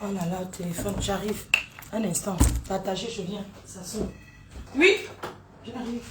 Oh là là, téléphone, j'arrive. Un instant. Partagez, je viens. Ça sonne. Oui, j'arrive.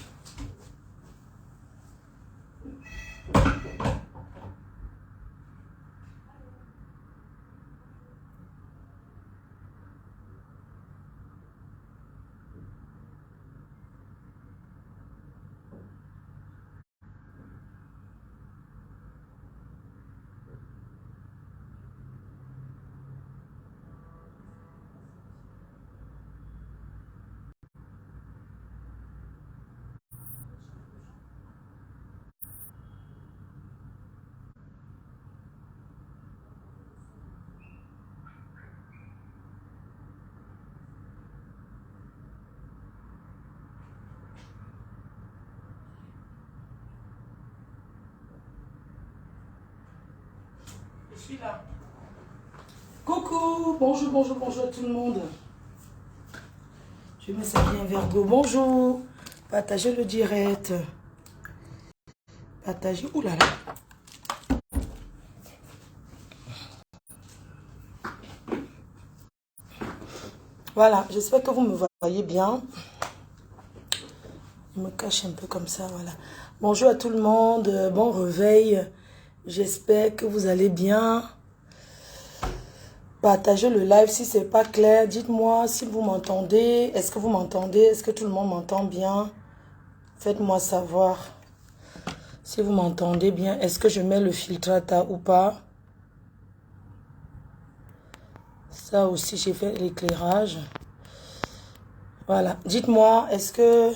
Je suis là. Coucou, bonjour, bonjour, bonjour à tout le monde. Je me servir un verre d'eau. Bonjour. Partagez le direct. Partagez. Ouh là là. Voilà, j'espère que vous me voyez bien. Je me cache un peu comme ça, voilà. Bonjour à tout le monde, bon réveil. J'espère que vous allez bien. Partagez le live si c'est pas clair. Dites-moi si vous m'entendez. Est-ce que vous m'entendez? Est-ce que tout le monde m'entend bien? Faites-moi savoir si vous m'entendez bien. Est-ce que je mets le filtrata ou pas? Ça aussi, j'ai fait l'éclairage. Voilà. Dites-moi, est-ce que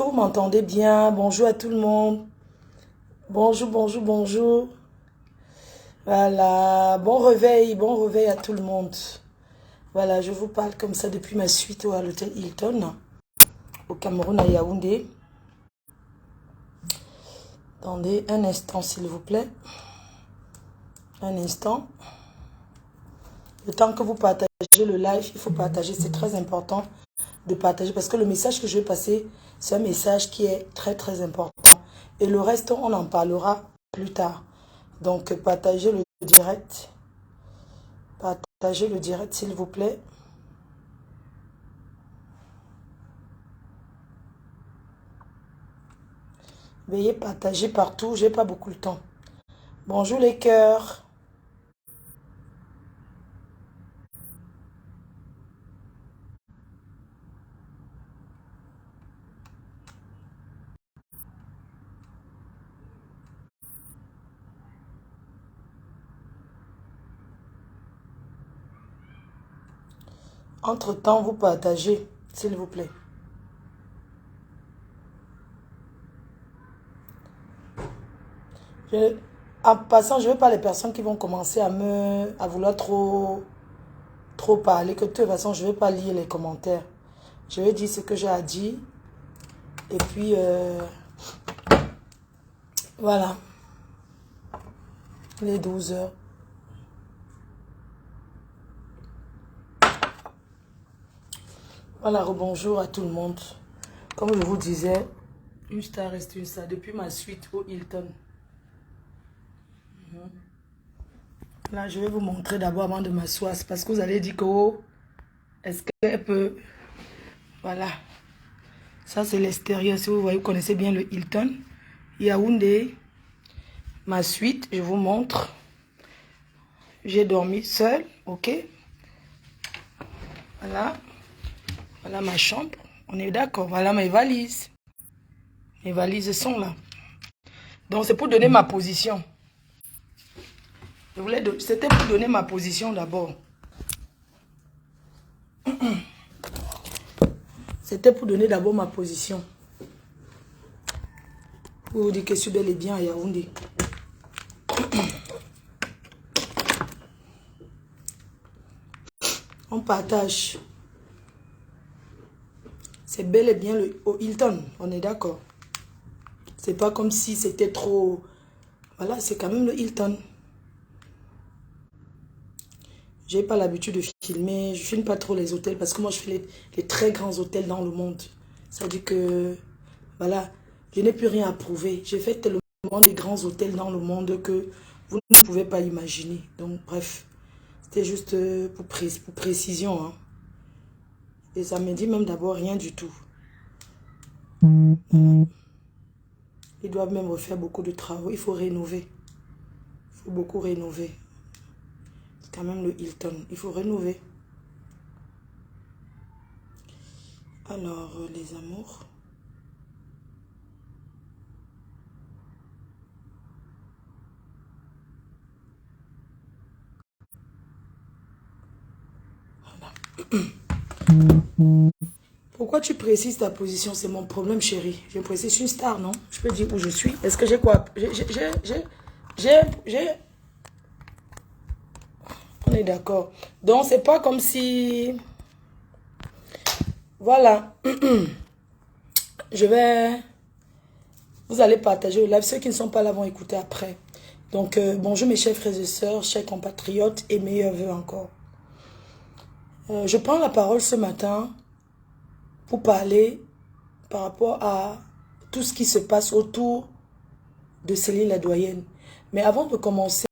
vous m'entendez bien? Bonjour à tout le monde. Bonjour, bonjour, bonjour. Voilà. Bon réveil à tout le monde. Voilà, je vous parle comme ça depuis ma suite à l'hôtel Hilton, au Cameroun, à Yaoundé. Attendez un instant, s'il vous plaît. Un instant. Le temps que vous partagez le live, il faut partager. C'est très important de partager parce que le message que je vais passer, c'est un message qui est très, très important. Et le reste, on en parlera plus tard. Donc, partagez le direct. Partagez le direct, s'il vous plaît. Veuillez partager partout. J'ai pas beaucoup de temps. Bonjour les cœurs. Entre-temps, vous partagez, s'il vous plaît. En passant, je ne veux pas les personnes qui vont commencer à vouloir trop parler, que de toute façon, je ne vais pas lire les commentaires. Je vais dire ce que j'ai à dire. Et puis, voilà. Les 12 heures. Voilà, rebonjour à tout le monde. Comme je vous disais, une star reste une star. Depuis ma suite au Hilton. Là, je vais vous montrer d'abord avant de m'asseoir. Parce que vous allez dire que, oh, est-ce qu'elle peut... Voilà. Ça, c'est l'extérieur. Si vous voyez, vous connaissez bien le Hilton. Yaoundé. Ma suite, je vous montre. J'ai dormi seule, ok. Voilà. Voilà ma chambre. On est d'accord. Voilà mes valises. Mes valises sont là. Donc, c'est pour donner ma position. C'était pour donner ma position d'abord. C'était pour donner d'abord ma position. Pour vous dire que je suis bel et bien à Yaoundé. On partage. C'est bel et bien au Hilton. On est d'accord. C'est pas comme si c'était trop... Voilà, c'est quand même le Hilton. J'ai pas l'habitude de filmer. Je filme pas trop les hôtels parce que moi, je fais les très grands hôtels dans le monde. Ça veut dire que... Voilà, je n'ai plus rien à prouver. J'ai fait tellement des grands hôtels dans le monde que vous ne pouvez pas imaginer. Donc, bref. C'était juste pour précision. Hein. Et ça me dit même d'abord rien du tout. Ils doivent même refaire beaucoup de travaux. Il faut rénover. Il faut beaucoup rénover. C'est quand même le Hilton. Il faut rénover. Alors, les amours. Pourquoi tu précises ta position? C'est mon problème, chérie. Je précise, je suis une star, non? Je peux dire où je suis. Est-ce que j'ai quoi? On est d'accord. Donc, c'est pas comme si... Voilà. Vous allez partager le live. Ceux qui ne sont pas là vont écouter après. Donc, bonjour mes chers frères et sœurs, chers compatriotes et meilleurs vœux encore. Je prends la parole ce matin pour parler par rapport à tout ce qui se passe autour de Céline la doyenne. Mais avant de commencer,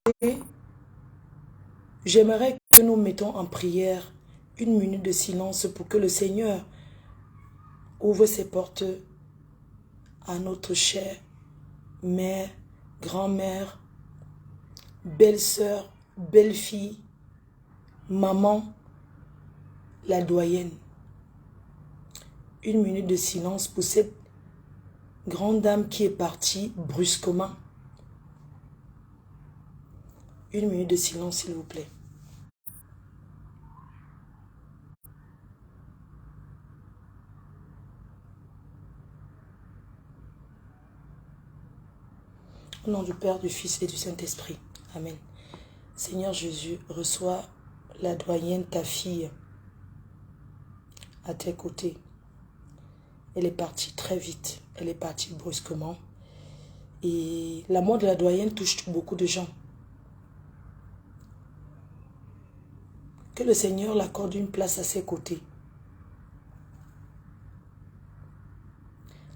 j'aimerais que nous mettons en prière 1 minute de silence pour que le Seigneur ouvre ses portes à notre chère mère, grand-mère, belle-sœur, belle-fille, maman, la doyenne. 1 minute de silence pour cette grande dame qui est partie brusquement. 1 minute de silence, s'il vous plaît. Au nom du Père, du Fils et du Saint-Esprit. Amen. Seigneur Jésus, reçois la doyenne, ta fille, à tes côtés. Elle est partie très vite. Elle est partie brusquement. Et la mort de la doyenne touche beaucoup de gens. Que le Seigneur l'accorde une place à ses côtés.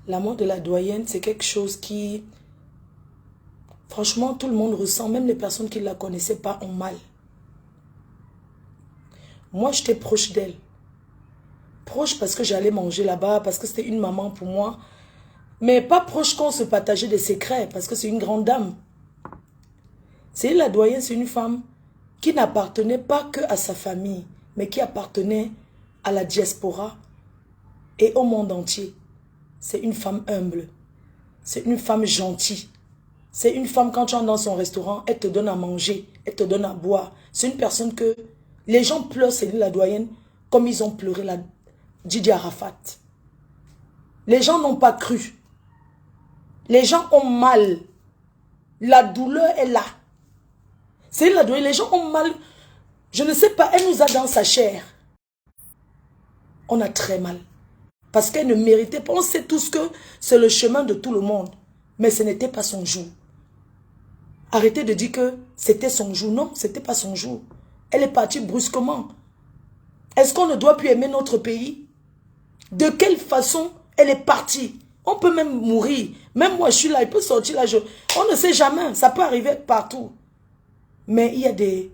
La mort de la doyenne, c'est quelque chose qui... Franchement, tout le monde ressent. Même les personnes qui ne la connaissaient pas ont mal. Moi, j'étais proche d'elle. Proche parce que j'allais manger là-bas, parce que c'était une maman pour moi. Mais pas proche qu'on se partageait des secrets, parce que c'est une grande dame. C'est la doyenne, c'est une femme qui n'appartenait pas que à sa famille, mais qui appartenait à la diaspora et au monde entier. C'est une femme humble. C'est une femme gentille. C'est une femme, quand tu entres dans son restaurant, elle te donne à manger, elle te donne à boire. C'est une personne que les gens pleurent, c'est la doyenne, comme ils ont pleuré la Didi Arafat. Les gens n'ont pas cru. Les gens ont mal. La douleur est là. C'est la douleur. Les gens ont mal. Je ne sais pas, elle nous a dans sa chair. On a très mal. Parce qu'elle ne méritait pas. On sait tous que c'est le chemin de tout le monde. Mais ce n'était pas son jour. Arrêtez de dire que c'était son jour. Non, ce n'était pas son jour. Elle est partie brusquement. Est-ce qu'on ne doit plus aimer notre pays? De quelle façon elle est partie? On peut même mourir. Même moi, je suis là, il peut sortir là. On ne sait jamais. Ça peut arriver partout. Mais il y a des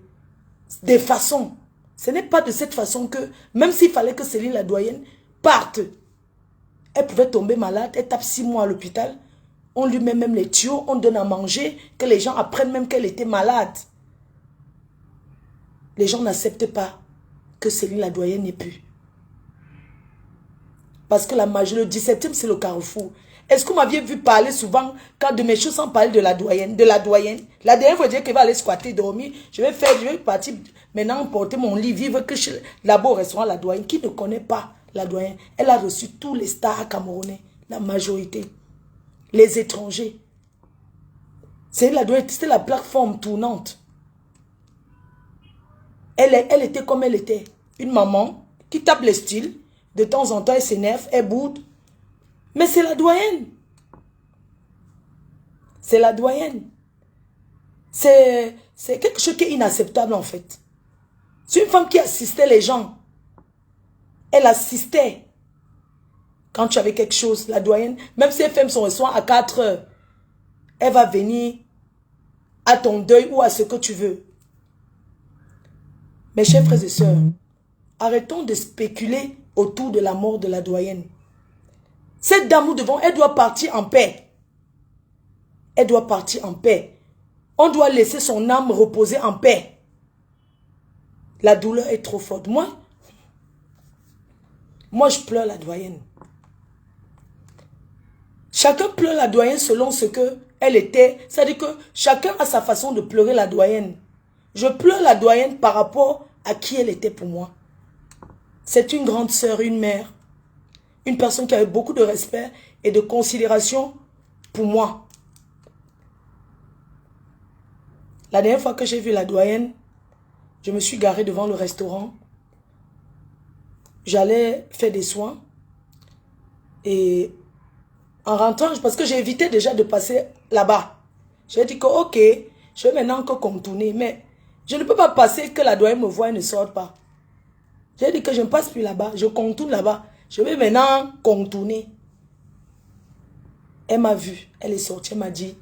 façons. Ce n'est pas de cette façon que, même s'il fallait que Céline la doyenne parte, elle pouvait tomber malade, elle tape 6 mois à l'hôpital. On lui met même les tuyaux, on donne à manger, que les gens apprennent même qu'elle était malade. Les gens n'acceptent pas que Céline la doyenne n'ait plus. Parce que la majorité, le 17e, c'est le carrefour. Est-ce que vous m'aviez vu parler souvent, quand de mes choses, sans parler de la doyenne? La doyenne, veut dire qu'elle va aller squatter, dormir. Je vais partir maintenant porter mon lit, vivre que là-bas au restaurant, la doyenne. Qui ne connaît pas la doyenne? Elle a reçu tous les stars camerounais, la majorité. Les étrangers. C'est la doyenne, c'était la plateforme tournante. Elle était comme elle était. Une maman qui tape les styles. De temps en temps, elle s'énerve, elle boude. Mais c'est la doyenne. C'est la doyenne. C'est quelque chose qui est inacceptable en fait. C'est une femme qui assistait les gens. Elle assistait. Quand tu avais quelque chose, la doyenne, même si elle fait son restaurant à 4 heures, elle va venir à ton deuil ou à ce que tu veux. Mes chers frères et sœurs, arrêtons de spéculer autour de la mort de la doyenne. Cette dame, nous devons, elle doit partir en paix. Elle doit partir en paix. On doit laisser son âme reposer en paix. La douleur est trop forte. Moi, je pleure la doyenne. Chacun pleure la doyenne selon ce qu'elle était. C'est-à-dire que chacun a sa façon de pleurer la doyenne. Je pleure la doyenne par rapport à qui elle était pour moi. C'est une grande sœur, une mère. Une personne qui avait beaucoup de respect et de considération pour moi. La dernière fois que j'ai vu la doyenne, je me suis garée devant le restaurant. J'allais faire des soins. Et en rentrant, parce que j'ai évité déjà de passer là-bas. J'ai dit que ok, je vais maintenant que contourner. Mais je ne peux pas passer que la doyenne me voie et ne sorte pas. J'ai dit que je ne passe plus là-bas. Je contourne là-bas. Je vais maintenant contourner. Elle m'a vu. Elle est sortie. Elle m'a dit,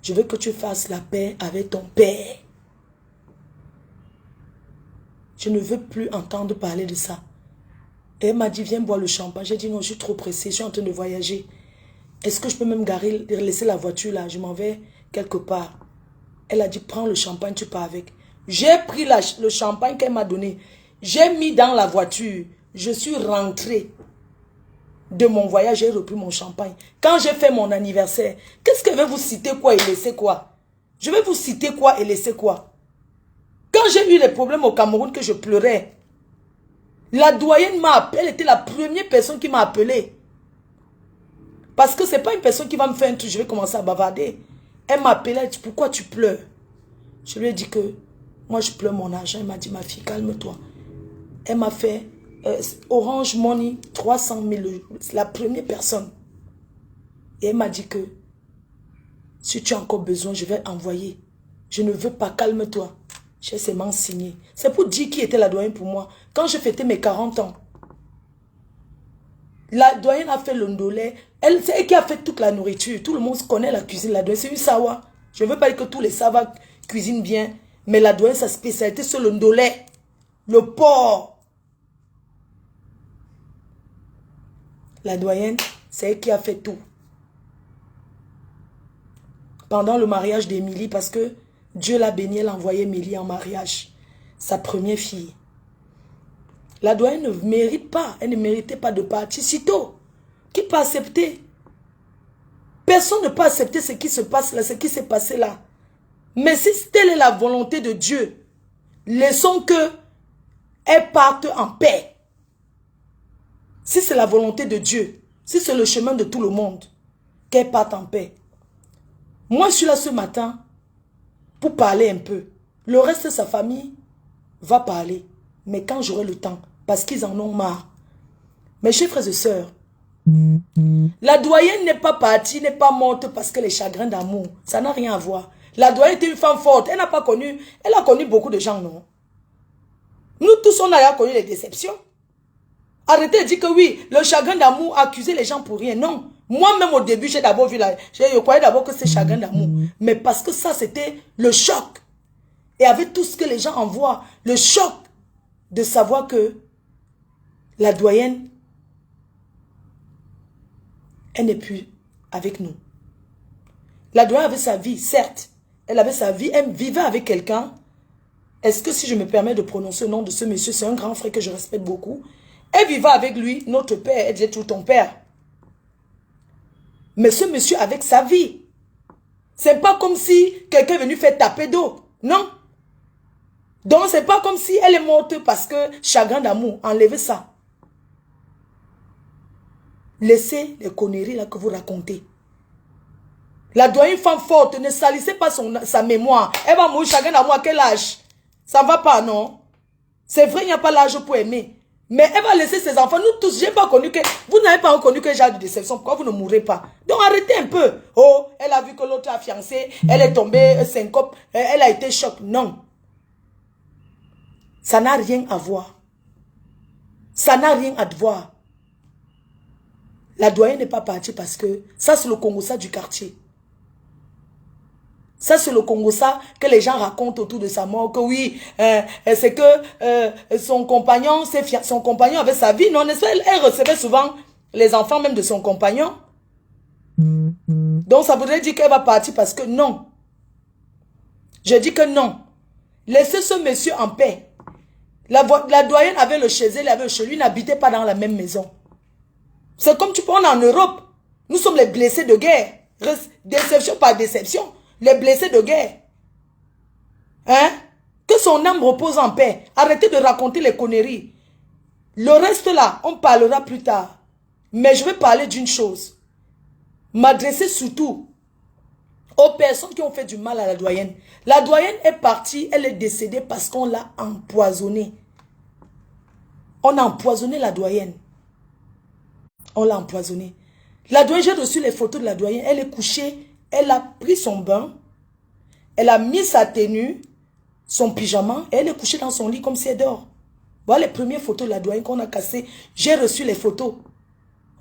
je veux que tu fasses la paix avec ton père. Je ne veux plus entendre parler de ça. Et elle m'a dit, viens boire le champagne. J'ai dit, non, je suis trop pressée. Je suis en train de voyager. Est-ce que je peux même garer, laisser la voiture là? Je m'en vais quelque part. Elle a dit, prends le champagne, tu pars avec. J'ai pris le champagne qu'elle m'a donné. J'ai mis dans la voiture. Je suis rentrée de mon voyage. J'ai repris mon champagne. Quand j'ai fait mon anniversaire, qu'est-ce que je vais vous citer quoi et laisser quoi? Je vais vous citer quoi et laisser quoi? Quand j'ai eu les problèmes au Cameroun que je pleurais, la doyenne m'a appelé. Elle était la première personne qui m'a appelé. Parce que ce n'est pas une personne qui va me faire un truc, je vais commencer à bavarder. Elle m'a appelé, elle dit, pourquoi tu pleures? Je lui ai dit que, moi je pleure mon argent. Elle m'a dit, ma fille, calme-toi. Elle m'a fait Orange Money, 300 000, c'est la première personne. Et elle m'a dit que, si tu as encore besoin, je vais envoyer. Je ne veux pas, calme-toi. J'ai seulement signé. C'est pour dire qui était la doyenne pour moi. Quand je fêtais mes 40 ans, la doyenne a fait le ndolé. C'est elle qui a fait toute la nourriture. Tout le monde connaît la cuisine. La doyenne, c'est une sawa. Je ne veux pas dire que tous les savas cuisinent bien. Mais la doyenne, sa spécialité, c'est le ndolé. Le porc. La doyenne, c'est elle qui a fait tout. Pendant le mariage d'Émilie, parce que Dieu l'a bénie, elle a envoyé Émilie en mariage. Sa première fille. La doyenne ne mérite pas. Elle ne méritait pas de partir si tôt. Qui peut accepter? Personne ne peut accepter ce qui se passe là, ce qui s'est passé là. Mais si telle est la volonté de Dieu, laissons que elle parte en paix. Si c'est la volonté de Dieu, si c'est le chemin de tout le monde, qu'elle parte en paix. Moi, je suis là ce matin pour parler un peu. Le reste de sa famille va parler. Mais quand j'aurai le temps, parce qu'ils en ont marre. Mes chers frères et sœurs, la doyenne n'est pas partie, n'est pas morte parce que les chagrins d'amour, ça n'a rien à voir. La doyenne était une femme forte, elle n'a pas connu, elle a connu beaucoup de gens, non? Nous tous, on a connu les déceptions. Arrêtez de dire que oui, le chagrin d'amour accusait les gens pour rien. Non. Moi-même au début, j'ai d'abord vu je croyais d'abord que c'est chagrin d'amour. Mais parce que ça, c'était le choc. Et avec tout ce que les gens envoient, le choc de savoir que la doyenne, elle n'est plus avec nous. La doyenne avait sa vie, certes. Elle avait sa vie, elle vivait avec quelqu'un. Est-ce que si je me permets de prononcer le nom de ce monsieur, c'est un grand frère que je respecte beaucoup. Elle vivait avec lui, notre père, elle disait tout ton père. Mais ce monsieur avec sa vie. C'est pas comme si quelqu'un est venu faire taper d'eau. Non. Donc c'est pas comme si elle est morte parce que chagrin d'amour. Enlevez ça. Laissez les conneries là que vous racontez. La doyenne femme forte, ne salissez pas sa mémoire. Elle va mourir chagrin d'amour à quel âge? Ça ne va pas, non? C'est vrai, il n'y a pas l'âge pour aimer. Mais elle va laisser ses enfants. Nous tous, j'ai pas connu que... Vous n'avez pas reconnu que j'ai de déception. Pourquoi vous ne mourrez pas? Donc arrêtez un peu. Oh, elle a vu que l'autre a fiancé. Elle est tombée syncope. Elle a été choc. Non. Ça n'a rien à voir. Ça n'a rien à voir. La doyenne n'est pas partie parce que... Ça, c'est le Congo, ça du quartier. Ça, c'est le Congo, ça, que les gens racontent autour de sa mort, que oui, c'est que son compagnon avait sa vie. Non, n'est-ce pas, elle recevait souvent les enfants même de son compagnon. Donc, ça voudrait dire qu'elle va partir parce que non. Je dis que non. Laissez ce monsieur en paix. La doyenne avait le chez elle, avait le chez lui, n'habitait pas dans la même maison. C'est comme tu prends en Europe. Nous sommes les blessés de guerre. Déception par déception. Les blessés de guerre. Hein? Que son âme repose en paix. Arrêtez de raconter les conneries. Le reste là, on parlera plus tard. Mais je vais parler d'une chose. M'adresser surtout aux personnes qui ont fait du mal à la doyenne. La doyenne est partie, elle est décédée parce qu'on l'a empoisonnée. On a empoisonné la doyenne. On l'a empoisonnée. La doyenne, j'ai reçu les photos de la doyenne. Elle est couchée, elle a pris son bain, elle a mis sa tenue, son pyjama, et elle est couchée dans son lit comme si elle dort. Voilà les premières photos de la doyenne qu'on a cassées. J'ai reçu les photos.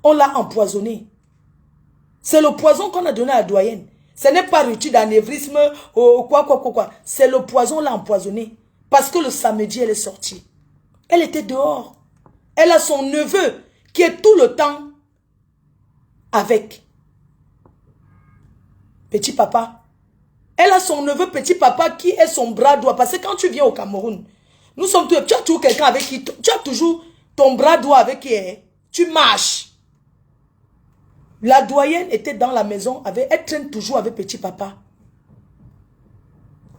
On l'a empoisonnée. C'est le poison qu'on a donné à la doyenne. Ce n'est pas rupture d'anévrisme ou quoi. C'est le poison, on l'a empoisonnée. Parce que le samedi, elle est sortie. Elle était dehors. Elle a son neveu qui est tout le temps avec. Petit papa. Elle a son neveu petit papa qui est son bras droit. Parce que quand tu viens au Cameroun, nous sommes tous, tu as toujours quelqu'un avec qui, tu as toujours ton bras droit avec qui tu marches. La doyenne était dans la maison, elle traîne toujours avec petit papa.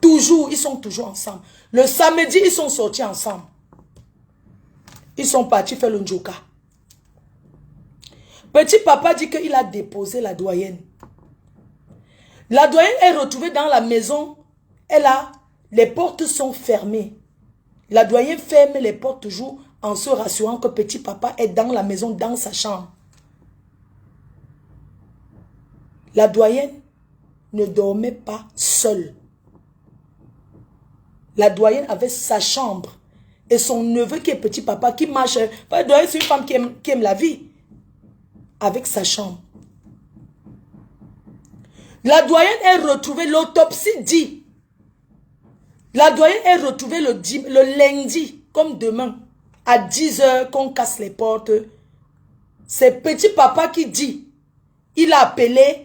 Toujours, ils sont toujours ensemble. Le samedi, ils sont sortis ensemble. Ils sont partis faire le njoka. Petit papa dit qu'il a déposé la doyenne. La doyenne est retrouvée dans la maison. Les portes sont fermées. La doyenne ferme les portes toujours en se rassurant que petit papa est dans la maison, dans sa chambre. La doyenne ne dormait pas seule. La doyenne avait sa chambre. Et son neveu qui est petit papa, qui marche. La doyenne, c'est une femme qui aime la vie. Avec sa chambre. La doyenne est retrouvée, l'autopsie dit. La doyenne est retrouvée le lundi, comme demain, à 10 h qu'on casse les portes. C'est petit papa qui dit. Il a appelé.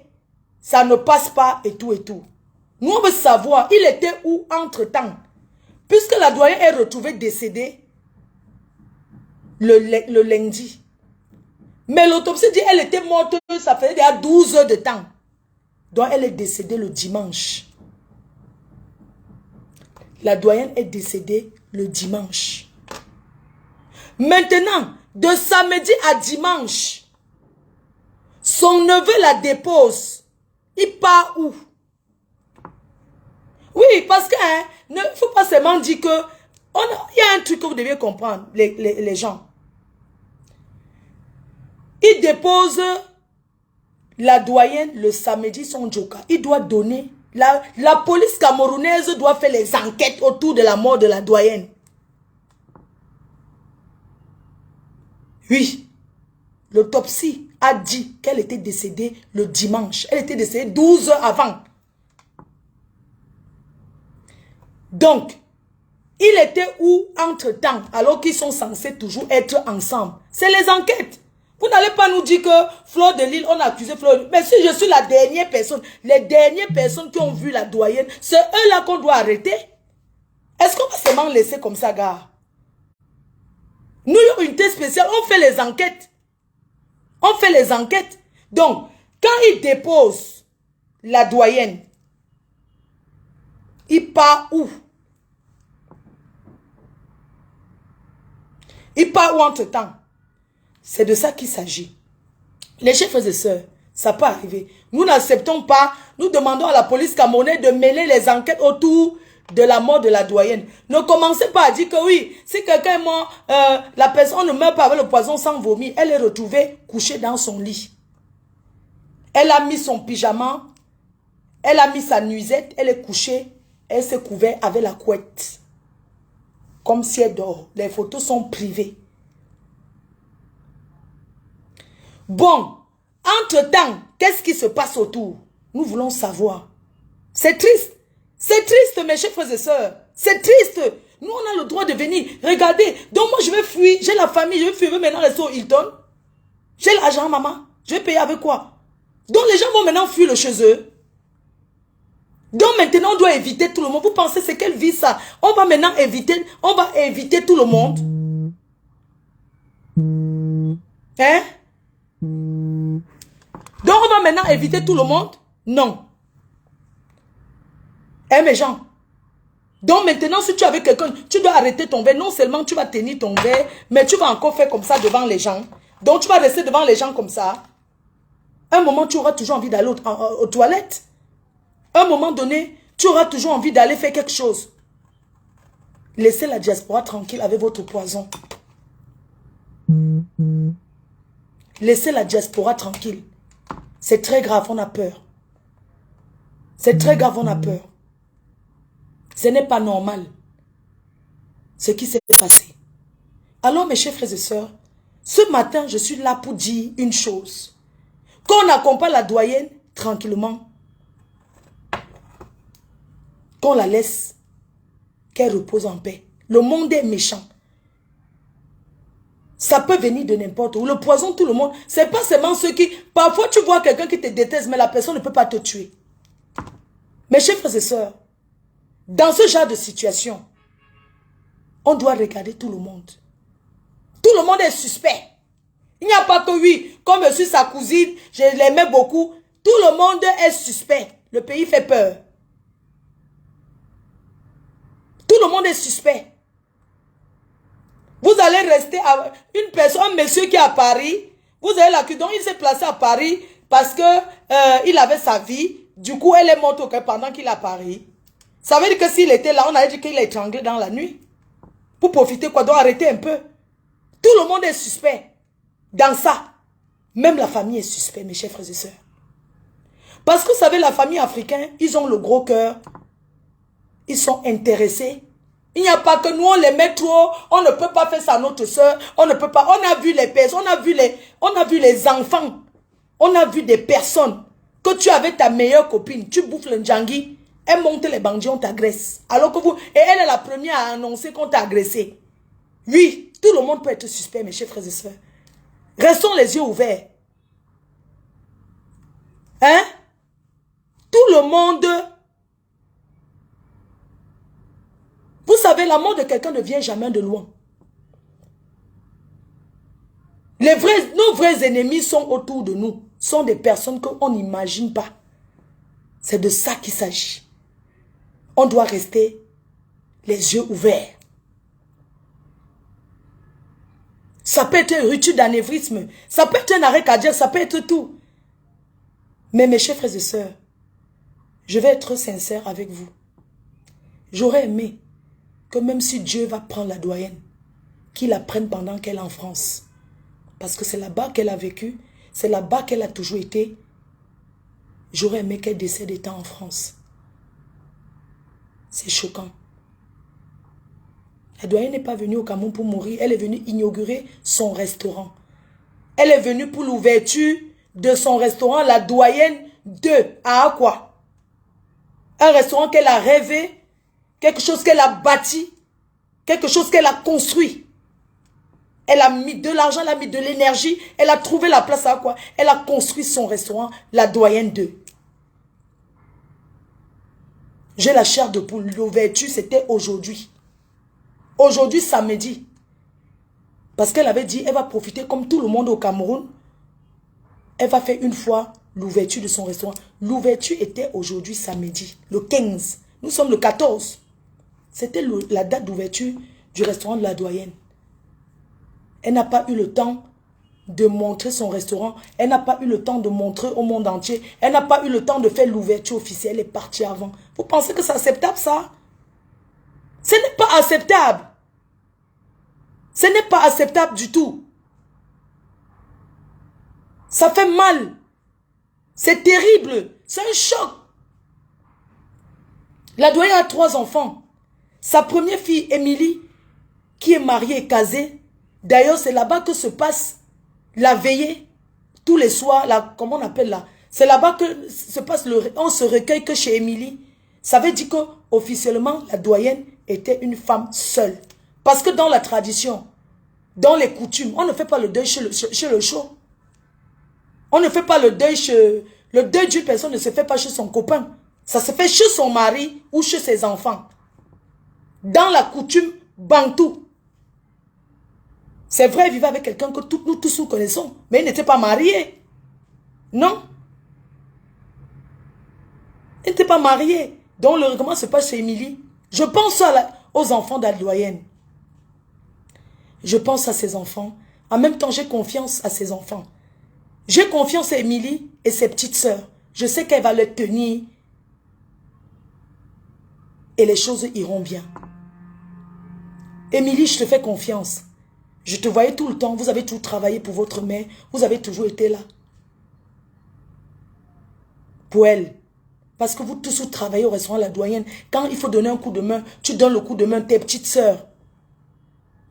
Ça ne passe pas et tout et tout. Nous, on veut savoir, il était où entre-temps? Puisque la doyenne est retrouvée décédée le lundi. Mais l'autopsie dit qu'elle était morte, ça faisait déjà 12 heures de temps. Donc, elle est décédée le dimanche. La doyenne est décédée le dimanche. Maintenant, de samedi à dimanche, son neveu la dépose. Il part où? Oui, parce que ne faut pas seulement dire que il y a un truc que vous devez comprendre, les gens. Il dépose la doyenne le samedi son joka. Il doit donner. La police camerounaise doit faire les enquêtes autour de la mort de la doyenne. Oui. L'autopsie a dit qu'elle était décédée le dimanche. Elle était décédée 12 heures avant. Donc, il était où entre-temps, alors qu'ils sont censés toujours être ensemble? C'est les enquêtes. Vous n'allez pas nous dire que Fleur de Lille, on a accusé Fleur de Lille. Mais si je suis la dernière personne, les dernières personnes qui ont vu la doyenne, c'est eux-là qu'on doit arrêter. Est-ce qu'on va seulement laisser comme ça, gars? Nous, une unité spéciale, on fait les enquêtes. On fait les enquêtes. Donc, quand il dépose la doyenne, il part où? Il part où entre-temps? C'est de ça qu'il s'agit. Les chefs et sœurs, ça peut arriver. Nous n'acceptons pas, nous demandons à la police camerounaise de mêler les enquêtes autour de la mort de la doyenne. Ne commencez pas à dire que oui, si quelqu'un est mort, la personne ne meurt pas avec le poison sans vomir. Elle est retrouvée couchée dans son lit. Elle a mis son pyjama, elle a mis sa nuisette, elle est couchée, elle s'est couverte avec la couette. Comme si elle dort. Les photos sont privées. Bon, entre-temps, qu'est-ce qui se passe autour? Nous voulons savoir. C'est triste. C'est triste, mes chers frères et sœurs. C'est triste. Nous, on a le droit de venir. Regardez. Donc, moi, je vais fuir. J'ai la famille. Je vais fuir maintenant rester au Hilton. J'ai l'argent, maman. Je vais payer avec quoi? Donc, les gens vont maintenant fuir le chez eux. Donc, maintenant, on doit éviter tout le monde. Vous pensez, c'est quelle vie ça? On va maintenant éviter. On va éviter tout le monde. Hein? Donc, on va maintenant éviter tout le monde? Non. Hein, mes gens? Donc, maintenant, si tu es avec quelqu'un, tu dois arrêter ton verre. Non seulement tu vas tenir ton verre, mais tu vas encore faire comme ça devant les gens. Donc, tu vas rester devant les gens comme ça. Un moment, tu auras toujours envie d'aller aux toilettes. Un moment donné, tu auras toujours envie d'aller faire quelque chose. Laissez la diaspora tranquille avec votre poison. Laissez la diaspora tranquille. C'est très grave, on a peur. C'est très grave, on a peur. Ce n'est pas normal ce qui s'est passé. Alors, mes chers frères et sœurs, ce matin, je suis là pour dire une chose. Qu'on accompagne la doyenne tranquillement. Qu'on la laisse, qu'elle repose en paix. Le monde est méchant. Ça peut venir de n'importe où. Le poison, tout le monde. C'est pas seulement ceux qui... Parfois, tu vois quelqu'un qui te déteste, mais la personne ne peut pas te tuer. Mes chers frères et sœurs, dans ce genre de situation, on doit regarder tout le monde. Tout le monde est suspect. Il n'y a pas que oui, comme je suis sa cousine, je l'aimais beaucoup. Tout le monde est suspect. Le pays fait peur. Tout le monde est suspect. Vous allez rester à une personne, un monsieur qui est à Paris. Vous avez la donc il s'est placé à Paris parce que il avait sa vie. Du coup, elle est morte au cœur pendant qu'il est à Paris. Ça veut dire que s'il était là, on allait dire qu'il est étranglé dans la nuit. Pour profiter quoi? Donc arrêtez un peu. Tout le monde est suspect. Dans ça, même la famille est suspect, mes chers frères et sœurs. Parce que vous savez, la famille africaine, ils ont le gros cœur. Ils sont intéressés. Il n'y a pas que nous, on les met trop. On ne peut pas faire ça à notre soeur. On ne peut pas. On a vu les personnes. On a vu les enfants. On a vu des personnes. Que tu avais ta meilleure copine. Tu bouffes le ndjangi. Elle monte les bandits, on t'agresse. Alors que vous... Et elle est la première à annoncer qu'on t'a agressé. Oui, tout le monde peut être suspect, mes chers frères et sœurs. Restons les yeux ouverts. Hein? Tout le monde... Vous savez, la mort de quelqu'un ne vient jamais de loin. Nos vrais ennemis sont autour de nous. Sont des personnes qu'on n'imagine pas. C'est de ça qu'il s'agit. On doit rester les yeux ouverts. Ça peut être une rupture d'anévrisme. Ça peut être un arrêt cardiaque. Ça peut être tout. Mais mes chers frères et sœurs, je vais être sincère avec vous. J'aurais aimé que même si Dieu va prendre la doyenne, qu'il la prenne pendant qu'elle est en France. Parce que c'est là-bas qu'elle a vécu, c'est là-bas qu'elle a toujours été. J'aurais aimé qu'elle décède étant en France. C'est choquant. La doyenne n'est pas venue au Cameroun pour mourir, elle est venue inaugurer son restaurant. Elle est venue pour l'ouverture de son restaurant, la doyenne de quoi? Un restaurant qu'elle a rêvé, quelque chose qu'elle a bâti, quelque chose qu'elle a construit. Elle a mis de l'argent, elle a mis de l'énergie, elle a trouvé la place à quoi? Elle a construit son restaurant, la doyenne 2. J'ai la chair de poule, l'ouverture c'était aujourd'hui. Aujourd'hui, samedi. Parce qu'elle avait dit, elle va profiter comme tout le monde au Cameroun. Elle va faire une fois l'ouverture de son restaurant. L'ouverture était aujourd'hui samedi, le 15. Nous sommes le 14. C'était la date d'ouverture du restaurant de la doyenne. Elle n'a pas eu le temps de montrer son restaurant. Elle n'a pas eu le temps de montrer au monde entier. Elle n'a pas eu le temps de faire l'ouverture officielle. Elle est partie avant. Vous pensez que c'est acceptable ça? Ce n'est pas acceptable. Ce n'est pas acceptable du tout. Ça fait mal. C'est terrible. C'est un choc. La doyenne a 3 enfants. Sa première fille, Émilie, qui est mariée et casée. D'ailleurs, c'est là-bas que se passe la veillée. Tous les soirs, comment on appelle là? C'est là-bas que se passe on se recueille que chez Émilie. Ça veut dire que officiellement la doyenne était une femme seule. Parce que dans la tradition, dans les coutumes, on ne fait pas le deuil chez le chaud. On ne fait pas le deuil chez... Le deuil d'une personne ne se fait pas chez son copain. Ça se fait chez son mari ou chez ses enfants. Dans la coutume bantou. C'est vrai, il vivait avec quelqu'un que nous tous nous connaissons. Mais il n'était pas marié. Non. Il n'était pas marié. Donc le règlement se passe chez Émilie. Je pense aux enfants de la doyenne. Je pense à ses enfants. En même temps, j'ai confiance à ses enfants. J'ai confiance à Émilie et ses petites sœurs. Je sais qu'elle va les tenir. Et les choses iront bien. Émilie, je te fais confiance. Je te voyais tout le temps. Vous avez tout travaillé pour votre mère. Vous avez toujours été là. Pour elle. Parce que vous tous vous travaillez au restaurant La Doyenne. Quand il faut donner un coup de main, tu donnes le coup de main à tes petites sœurs.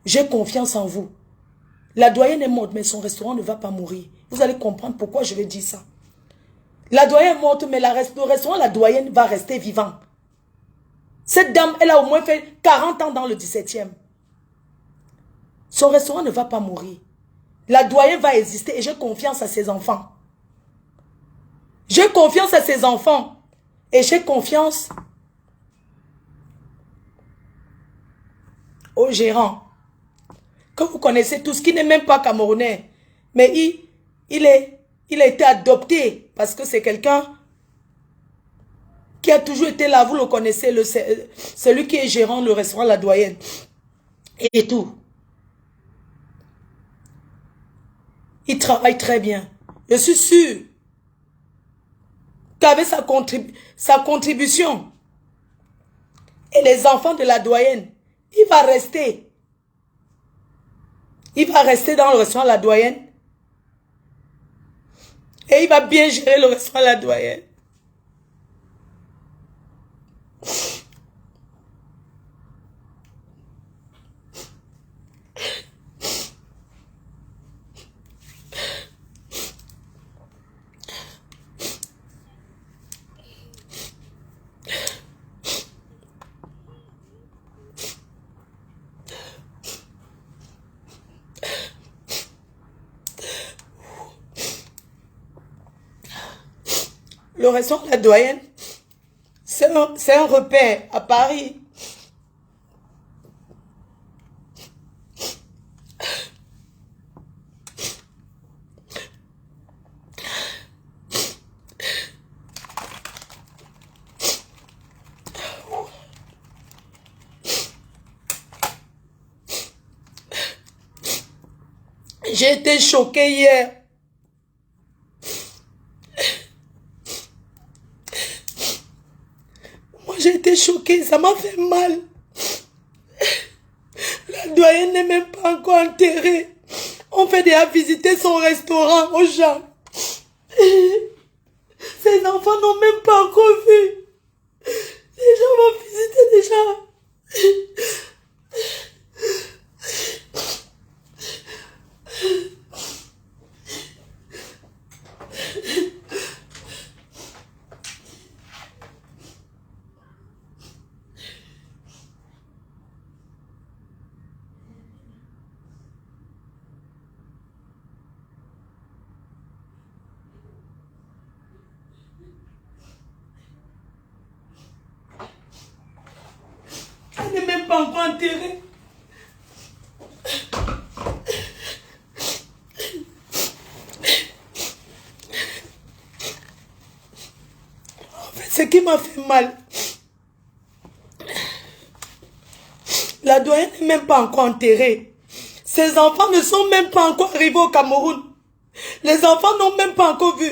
J'ai confiance en vous. La doyenne est morte, mais son restaurant ne va pas mourir. Vous allez comprendre pourquoi je vais dire ça. La doyenne est morte, mais le restaurant La Doyenne va rester vivant. Cette dame, elle a au moins fait 40 ans dans le 17e. Son restaurant ne va pas mourir. La doyenne va exister et j'ai confiance à ses enfants. J'ai confiance à ses enfants. Et j'ai confiance au gérant. Que vous connaissez tous, qui n'est même pas camerounais. Mais il a été adopté parce que c'est quelqu'un qui a toujours été là. Vous le connaissez, celui qui est gérant le restaurant La Doyenne. Et tout. Il travaille très bien. Je suis sûre qu'avec sa contribution et les enfants de la doyenne, il va rester. Il va rester dans le restaurant La Doyenne. Et il va bien gérer le restaurant La Doyenne. Le restaurant La Doyenne, c'est un repère à Paris. J'ai été choquée hier. Moi, j'ai été choquée. Ça m'a fait mal. La doyenne n'est même pas encore enterrée. On fait déjà visiter son restaurant aux gens. Ses enfants n'ont même pas encore vu. Les gens vont visiter déjà. Elle n'est même pas encore enterrée. En fait, ce qui m'a fait mal, la doyenne n'est même pas encore enterrée. Ses enfants ne sont même pas encore arrivés au Cameroun. Les enfants n'ont même pas encore vu.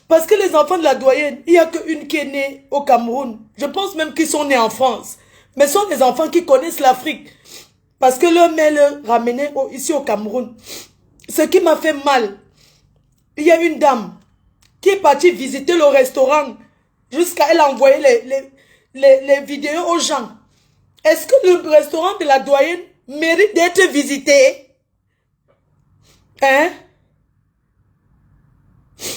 Parce que les enfants de la doyenne, il n'y a qu'une qui est née au Cameroun. Je pense même qu'ils sont nés en France. Mais ce sont des enfants qui connaissent l'Afrique. Parce que leur mère leur ramenait ici au Cameroun. Ce qui m'a fait mal, il y a une dame qui est partie visiter le restaurant. Jusqu'à elle a envoyé les vidéos aux gens. Est-ce que le restaurant de la doyenne mérite d'être visité? Hein?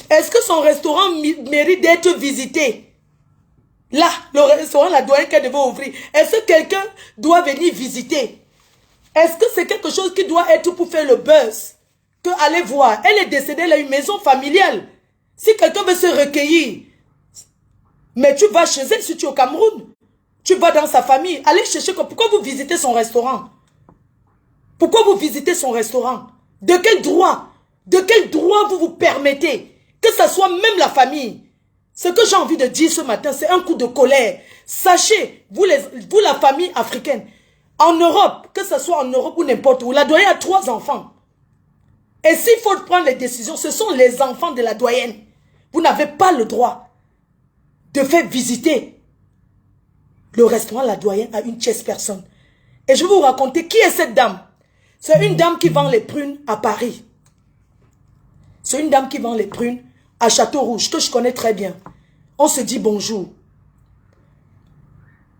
Est-ce que son restaurant mérite d'être visité? Là, le restaurant, la doyenne qu'elle devait ouvrir. Est-ce que quelqu'un doit venir visiter? Est-ce que c'est quelque chose qui doit être pour faire le buzz? Que allez voir. Elle est décédée, elle a une maison familiale. Si quelqu'un veut se recueillir, mais tu vas chez elle si tu es au Cameroun. Tu vas dans sa famille. Allez chercher. Pourquoi vous visitez son restaurant? Pourquoi vous visitez son restaurant? De quel droit? De quel droit vous vous permettez? Que ce soit même la famille. Ce que j'ai envie de dire ce matin, c'est un coup de colère. Sachez, vous la famille africaine, en Europe, que ce soit en Europe ou n'importe où, la doyenne a 3 enfants. Et s'il faut prendre les décisions, ce sont les enfants de la doyenne. Vous n'avez pas le droit de faire visiter le restaurant La Doyenne à une tierce personne. Et je vais vous raconter qui est cette dame. C'est une dame qui vend les prunes à Paris. C'est une dame qui vend les prunes à Château-Rouge, que je connais très bien. On se dit bonjour.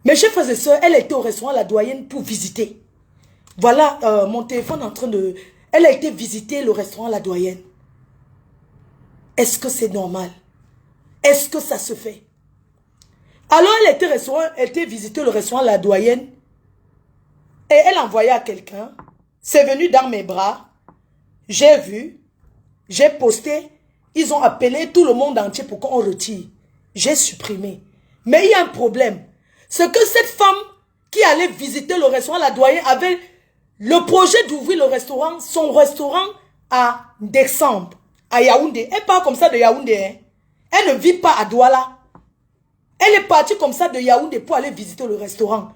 Mes chers frères et sœurs, elle était au restaurant La Doyenne pour visiter. Voilà mon téléphone en train de... Elle a été visiter le restaurant La Doyenne. Est-ce que c'est normal? Est-ce que ça se fait? Alors elle était visiter le restaurant La Doyenne et elle envoyait à quelqu'un. C'est venu dans mes bras. J'ai vu. J'ai posté. Ils ont appelé tout le monde entier pour qu'on retire. J'ai supprimé. Mais il y a un problème. C'est que cette femme qui allait visiter le restaurant La Doyenne avait le projet d'ouvrir le restaurant, son restaurant à décembre, à Yaoundé. Elle parle comme ça de Yaoundé. Hein. Elle ne vit pas à Douala. Elle est partie comme ça de Yaoundé pour aller visiter le restaurant.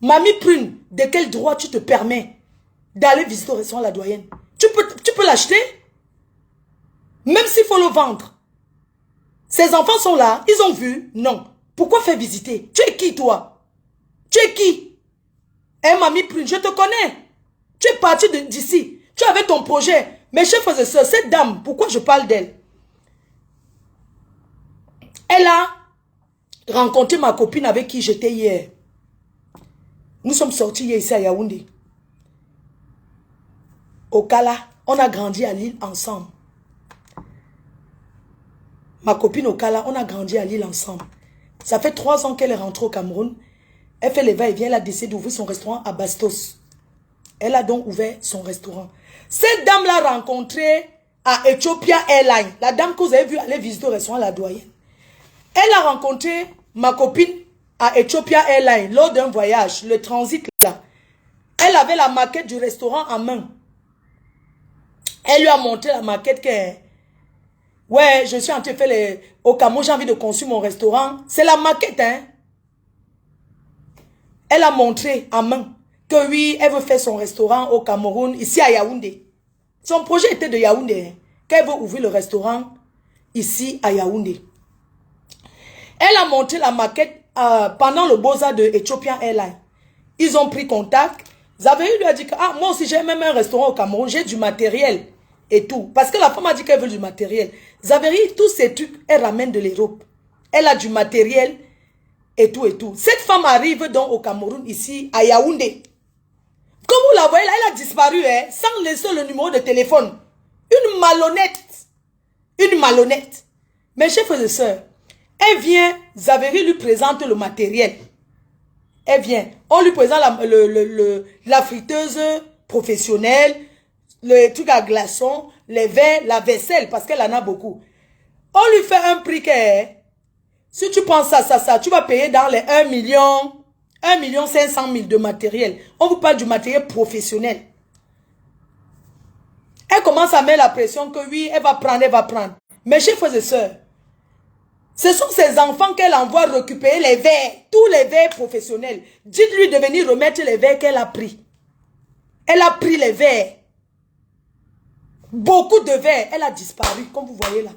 Mamie Prune, de quel droit tu te permets d'aller visiter le restaurant La Doyenne? Tu peux l'acheter? Même s'il faut le vendre. Ses enfants sont là, ils ont vu. Non. Pourquoi faire visiter? Tu es qui toi? Tu es qui? Eh Mamie Prune, je te connais. Tu es parti d'ici. Tu avais ton projet. Mes chers frères et sœurs, cette dame, pourquoi je parle d'elle? Elle a rencontré ma copine avec qui j'étais hier. Nous sommes sortis hier ici à Yaoundé. Au Kala, on a grandi à Lille ensemble. Ma copine au Kala, on a grandi à Lille ensemble. Ça fait 3 ans qu'elle est rentrée au Cameroun. Elle fait les va-et-vient, elle a décidé d'ouvrir son restaurant à Bastos. Elle a donc ouvert son restaurant. Cette dame l'a rencontrée à Ethiopia Airlines. La dame que vous avez vue aller visiter au restaurant La Doyenne. Elle a rencontré ma copine à Ethiopia Airlines lors d'un voyage, le transit là. Elle avait la maquette du restaurant en main. Elle lui a montré la maquette que... Ouais, je suis en train de faire les... Au Cameroun, j'ai envie de construire mon restaurant. C'est la maquette, hein. Elle a montré en main que oui, elle veut faire son restaurant au Cameroun, ici à Yaoundé. Son projet était de Yaoundé, hein, qu'elle veut ouvrir le restaurant ici à Yaoundé. Elle a montré la maquette pendant le Beaux-Arts de Ethiopian Airlines. Ils ont pris contact. Zaveri lui a dit que ah, moi aussi j'ai même un restaurant au Cameroun, j'ai du matériel et tout. Parce que la femme a dit qu'elle veut du matériel. Zaveri, tous ces trucs, elle ramène de l'Europe. Elle a du matériel et tout et tout. Cette femme arrive donc au Cameroun, ici, à Yaoundé. Comme vous la voyez là, elle a disparu, hein, sans laisser le numéro de téléphone. Une malhonnête. Une malhonnête. Mes chers frères et sœurs, elle vient, Zaveri lui présente le matériel. Elle vient, on lui présente la friteuse professionnelle, le truc à glaçons, les verres, la vaisselle, parce qu'elle en a beaucoup. On lui fait un prix que, si tu prends ça, tu vas payer dans les 1 500 000 de matériel. On vous parle du matériel professionnel. Elle commence à mettre la pression que oui, elle va prendre. Mes chers frères et sœurs, ce sont ces enfants qu'elle envoie récupérer les verres, tous les verres professionnels. Dites-lui de venir remettre les verres qu'elle a pris. Elle a pris les verres. Beaucoup de verres. Elle a disparu, comme vous voyez là.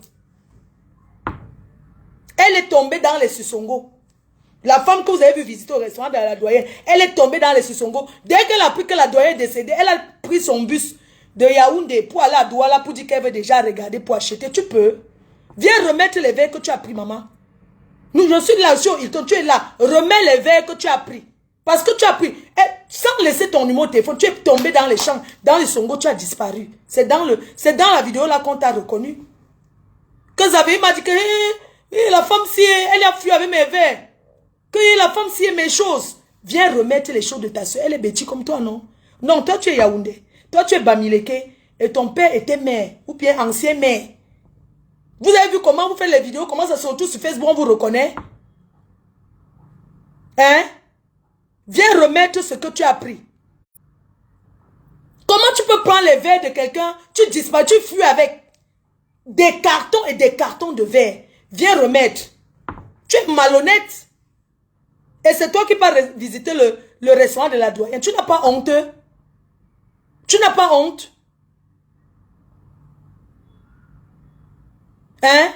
Elle est tombée dans les Sissongo. La femme que vous avez vu visiter au restaurant de La Doyenne, elle est tombée dans les Sissongo. Dès qu'elle a appris que La Doyenne est décédée, elle a pris son bus de Yaoundé pour aller à Douala pour dire qu'elle veut déjà regarder pour acheter. Tu peux. Viens remettre les verres que tu as pris, maman. Nous, je suis là, tu es là. Remets les verres que tu as pris. Parce que tu as pris. Sans laisser ton numéro de téléphone, tu es tombé dans les champs, dans les Songo, tu as disparu. C'est dans la vidéo là qu'on t'a reconnu. Que Xavier m'a dit que la femme si elle a fui avec mes verres. Que la femme si mes choses. Viens remettre les choses de ta soeur. Elle est bêtise comme toi, non? Non, toi tu es Yaoundé. Toi tu es Bamileke. Et ton père était maire. Ou bien ancien maire. Vous avez vu comment vous faites les vidéos? Comment ça se retrouve sur Facebook? On vous reconnaît? Hein? Viens remettre ce que tu as pris. Comment tu peux prendre les verres de quelqu'un? Tu disparais, tu fuis avec des cartons et des cartons de verre. Viens remettre. Tu es malhonnête. Et c'est toi qui vas visiter le restaurant de la doyenne. Tu n'as pas honte? Tu n'as pas honte? Hein?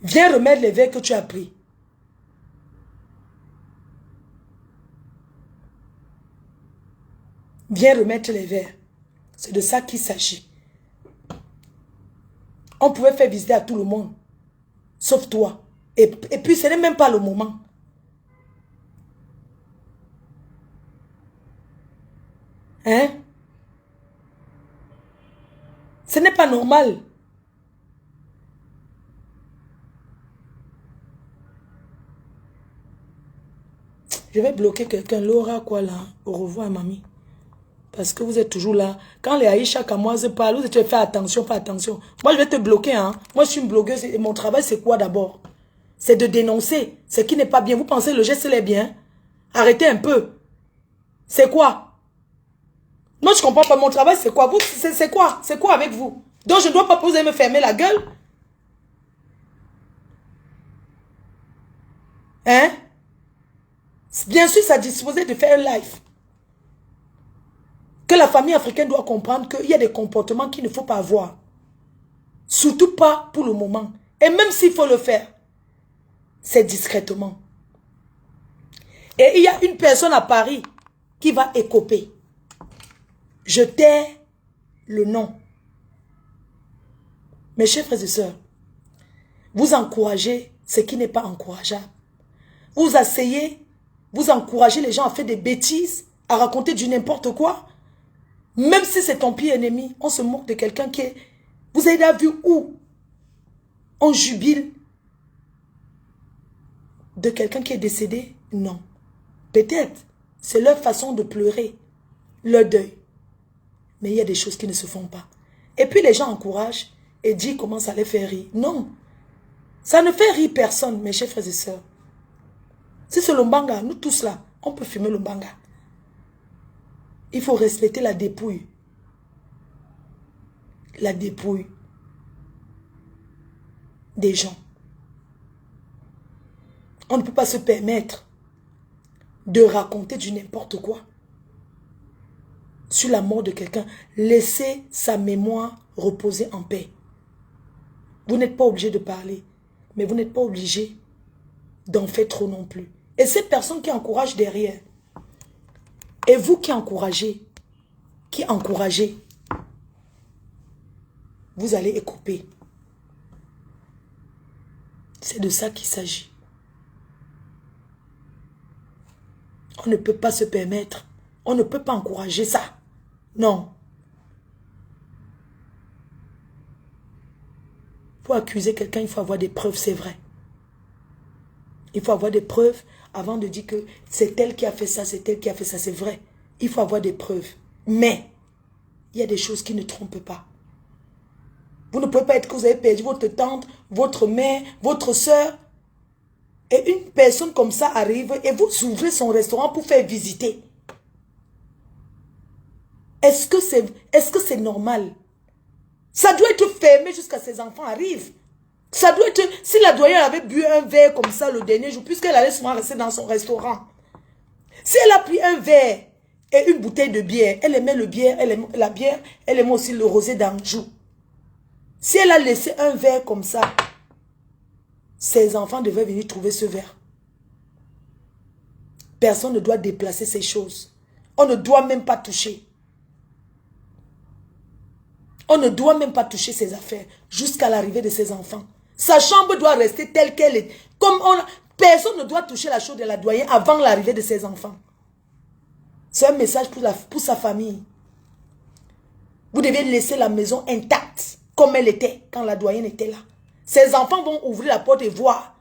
Viens remettre les verres que tu as pris. Viens remettre les verres. C'est de ça qu'il s'agit. On pouvait faire visiter à tout le monde. Sauf toi. Et puis ce n'est même pas le moment. Hein? Ce n'est pas normal. Je vais bloquer quelqu'un. Laura, quoi là? Au revoir, mamie. Parce que vous êtes toujours là. Quand les Aïcha Kamoise parlent, vous êtes fait attention, fais attention. Moi, je vais te bloquer. Hein. Moi, je suis une blogueuse et mon travail, c'est quoi d'abord? C'est de dénoncer ce qui n'est pas bien. Vous pensez le geste, est bien? Arrêtez un peu. C'est quoi? Moi, je ne comprends pas. Mon travail, c'est quoi? C'est quoi? C'est quoi avec vous? Donc, je ne dois pas vous allez me fermer la gueule? Hein? Bien sûr, ça disposait de faire un live. Que la famille africaine doit comprendre qu'il y a des comportements qu'il ne faut pas avoir. Surtout pas pour le moment. Et même s'il faut le faire, c'est discrètement. Et il y a une personne à Paris qui va écoper. Je tais le nom. Mes chers frères et sœurs, vous encouragez ce qui n'est pas encourageable. Vous asseyez, vous encouragez les gens à faire des bêtises, à raconter du n'importe quoi. Même si c'est ton pire ennemi, on se moque de quelqu'un qui est... Vous avez déjà vu où on jubile de quelqu'un qui est décédé? Non. Peut-être, c'est leur façon de pleurer, leur deuil. Mais il y a des choses qui ne se font pas. Et puis les gens encouragent et disent comment ça les fait rire. Non. Ça ne fait rire personne, mes chers frères et sœurs. Si c'est le Mbanga, nous tous là, on peut fumer le Mbanga. Il faut respecter la dépouille. La dépouille des gens. On ne peut pas se permettre de raconter du n'importe quoi sur la mort de quelqu'un. Laissez sa mémoire reposer en paix. Vous n'êtes pas obligé de parler, mais vous n'êtes pas obligé d'en faire trop non plus. Et ces personnes qui encouragent derrière, et vous qui encouragez, vous allez écouper. C'est de ça qu'il s'agit. On ne peut pas se permettre, on ne peut pas encourager ça. Non. Pour accuser quelqu'un, il faut avoir des preuves, c'est vrai. Il faut avoir des preuves avant de dire que c'est elle qui a fait ça, c'est elle qui a fait ça, c'est vrai. Il faut avoir des preuves. Mais, il y a des choses qui ne trompent pas. Vous ne pouvez pas être que vous avez perdu votre tante, votre mère, votre soeur. Et une personne comme ça arrive et vous ouvrez son restaurant pour faire visiter. Est-ce que c'est normal? Ça doit être fermé jusqu'à ce que ses enfants arrivent. Ça doit être... Si la doyenne avait bu un verre comme ça le dernier jour, puisqu'elle allait souvent rester dans son restaurant. Si elle a pris un verre et une bouteille de bière, elle aimait le bière, elle aimait la bière, elle aimait aussi le rosé d'Anjou. Si elle a laissé un verre comme ça, ses enfants devaient venir trouver ce verre. Personne ne doit déplacer ces choses. On ne doit même pas toucher. On ne doit même pas toucher ses affaires jusqu'à l'arrivée de ses enfants. Sa chambre doit rester telle qu'elle est. Personne ne doit toucher la chose de la doyenne avant l'arrivée de ses enfants. C'est un message pour sa famille. Vous devez laisser la maison intacte, comme elle était quand la doyenne était là. Ses enfants vont ouvrir la porte et voir.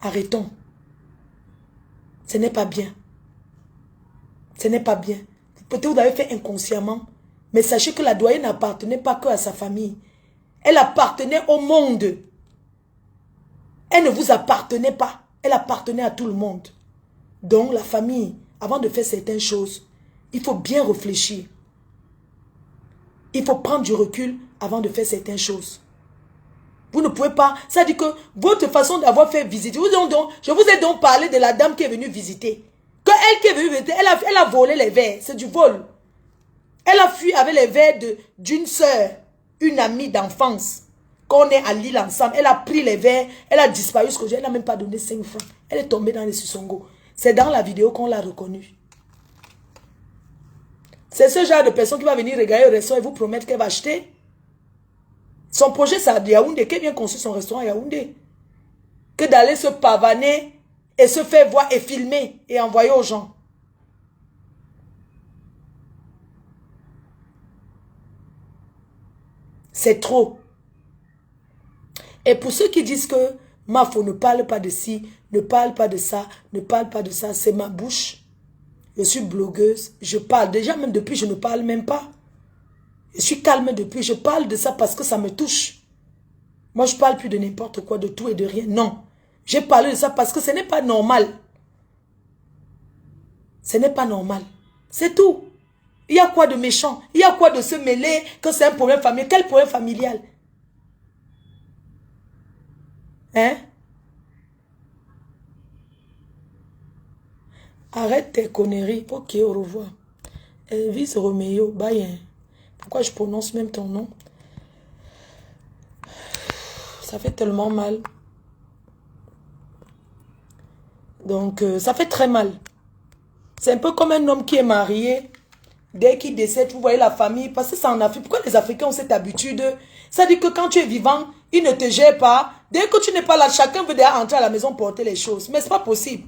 Arrêtons. Ce n'est pas bien. Ce n'est pas bien. Peut-être vous l'avez fait inconsciemment, mais sachez que la doyenne n'appartenait pas que à sa famille. Elle appartenait au monde. Elle ne vous appartenait pas. Elle appartenait à tout le monde. Donc la famille, avant de faire certaines choses, il faut bien réfléchir. Il faut prendre du recul avant de faire certaines choses. Vous ne pouvez pas... Ça dit que votre façon d'avoir fait visiter... Je vous ai donc parlé de la dame qui est venue visiter. Que elle qui est venue visiter, elle a volé les verres. C'est du vol. Elle a fui avec les verres d'une sœur, une amie d'enfance. Qu'on est à Lille ensemble. Elle a pris les verres. Elle a disparu jusqu'au jour. Elle n'a même pas donné 5 francs. Elle est tombée dans les Sissongo. C'est dans la vidéo qu'on l'a reconnue. C'est ce genre de personne qui va venir regarder au restaurant et vous promettre qu'elle va acheter. Son projet, c'est à Yaoundé. Qu'elle vient construire son restaurant à Yaoundé. Que d'aller se pavaner et se faire voir et filmer et envoyer aux gens. C'est trop. Et pour ceux qui disent que Mafo ne parle pas de ci, ne parle pas de ça, ne parle pas de ça, c'est ma bouche. Je suis blogueuse, je parle. Déjà même depuis, je ne parle même pas. Je suis calme depuis, je parle de ça parce que ça me touche. Moi, je ne parle plus de n'importe quoi, de tout et de rien. Non. J'ai parlé de ça parce que ce n'est pas normal. Ce n'est pas normal. C'est tout. Il y a quoi de méchant? Il y a quoi de se mêler que c'est un problème familial? Quel problème familial? Hein? Arrête tes conneries. Ok, au revoir. Elvis Romeo, bye. Pourquoi je prononce même ton nom? Ça fait tellement mal. Donc, ça fait très mal. C'est un peu comme un homme qui est marié. Dès qu'il décède, vous voyez la famille. Parce que c'est en Afrique. Pourquoi les Africains ont cette habitude? Ça dit que quand tu es vivant, ils ne te gèrent pas. Dès que tu n'es pas là, chacun veut déjà entrer à la maison porter les choses. Mais ce n'est pas possible.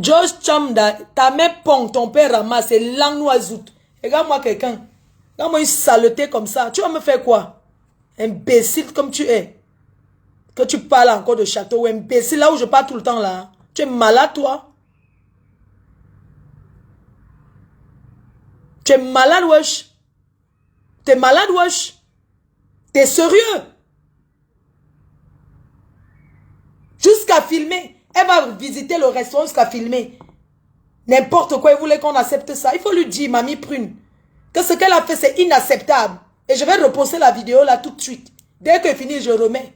George Chamda, ta mère pong, ton père ramasse, c'est l'angnoisout. Regarde-moi quelqu'un. Regarde-moi une saleté comme ça. Tu vas me faire quoi? Imbécile comme tu es. Que tu parles encore de château. Imbécile, là où je parle tout le temps là. Tu es malade toi? Tu es malade wesh? Tu es malade wesh? Tu es sérieux? Jusqu'à filmer. Elle va visiter le restaurant jusqu'à filmer. N'importe quoi, il voulait qu'on accepte ça. Il faut lui dire, mamie prune, que ce qu'elle a fait, c'est inacceptable. Et je vais reposter la vidéo là tout de suite. Dès que je finis, je remets.